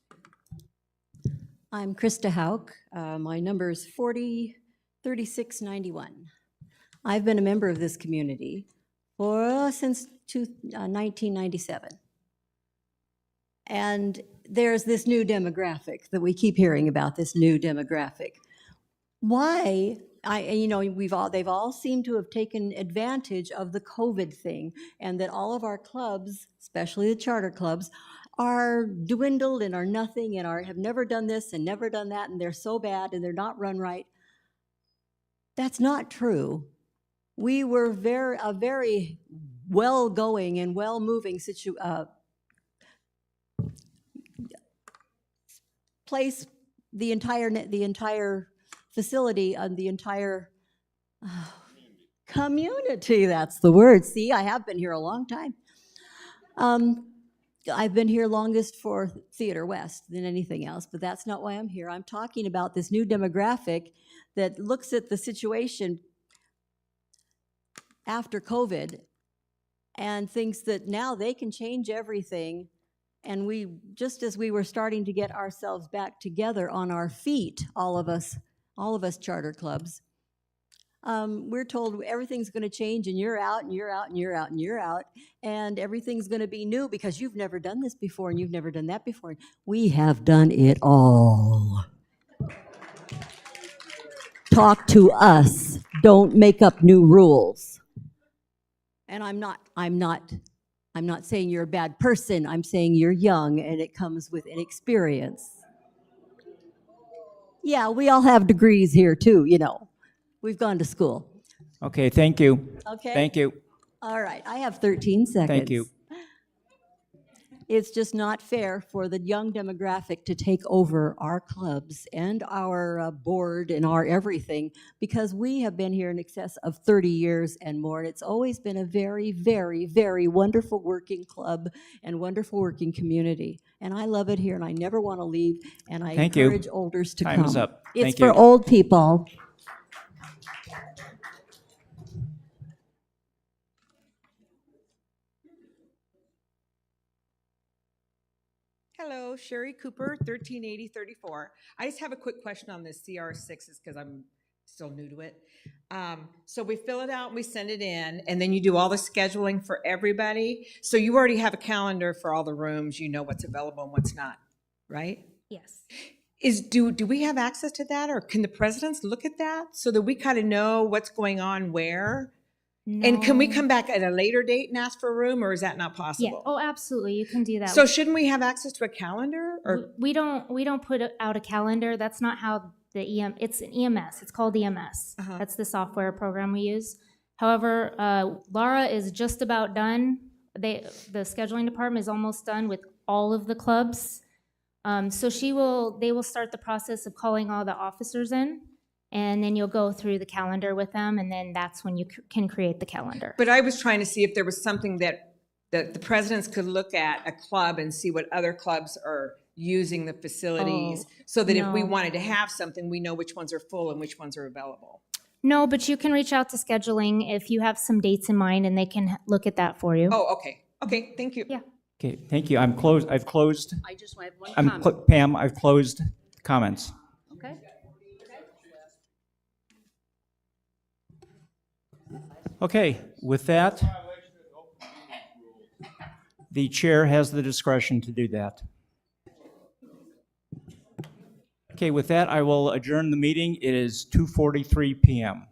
I'm Krista Hauk. My number is 403691. I've been a member of this community since 1997. And there's this new demographic that we keep hearing about, this new demographic. Why? They've all seemed to have taken advantage of the COVID thing, and that all of our clubs, especially the charter clubs, are dwindled and are nothing and have never done this and never done that, and they're so bad and they're not run right. That's not true. We were a very well-going and well-moving place, the entire facility, the entire community, that's the word. See, I have been here a long time. I've been here longest for Theater West than anything else, but that's not why I'm here. I'm talking about this new demographic that looks at the situation after COVID and thinks that now they can change everything. And just as we were starting to get ourselves back together on our feet, all of us charter clubs, we're told everything's going to change and you're out and you're out and you're out and you're out, and everything's going to be new because you've never done this before and you've never done that before. We have done it all. Talk to us. Don't make up new rules. And I'm not saying you're a bad person. I'm saying you're young and it comes with inexperience. Yeah, we all have degrees here too, We've gone to school. Okay, thank you. Okay? Thank you. All right, I have 13 seconds. Thank you. It's just not fair for the young demographic to take over our clubs and our board and our everything, because we have been here in excess of 30 years and more, and it's always been a very, very, very wonderful working club and wonderful working community. And I love it here, and I never want to leave, and I Thank you. encourage olders to come. Time is up. It's Thank for you. old people. Hello, Sherry Cooper, 138034. I just have a quick question on this CR6s because I'm still new to it. So we fill it out and we send it in, and then you do all the scheduling for everybody. So you already have a calendar for all the rooms. You know what's available and what's not, right? Yes. Do we have access to that, or can the presidents look at that so that we kind of know what's going on where? No. And can we come back at a later date and ask for a room, or is that not possible? Yeah. Oh, absolutely. You can do that. So shouldn't we have access to a calendar? Or we don't put out a calendar. That's not how it's an EMS. It's called EMS. That's the software program we use. However, Laura is just about done. The scheduling department is almost done with all of the clubs. So they will start the process of calling all the officers in, and then you'll go through the calendar with them, and then that's when you can create the calendar. But I was trying to see if there was something that the presidents could look at a club and see what other clubs are using the facilities, so that if we wanted to have something, we know which ones are full and which ones are available. No, but you can reach out to scheduling if you have some dates in mind, and they can look at that for you. Oh, okay. Okay, thank you. Yeah. Okay, thank you. I've closed. I just have one comment. Pam, I've closed comments. Okay. Okay, with that, the chair has the discretion to do that. Okay, with that, I will adjourn the meeting. It is 2:43 p.m.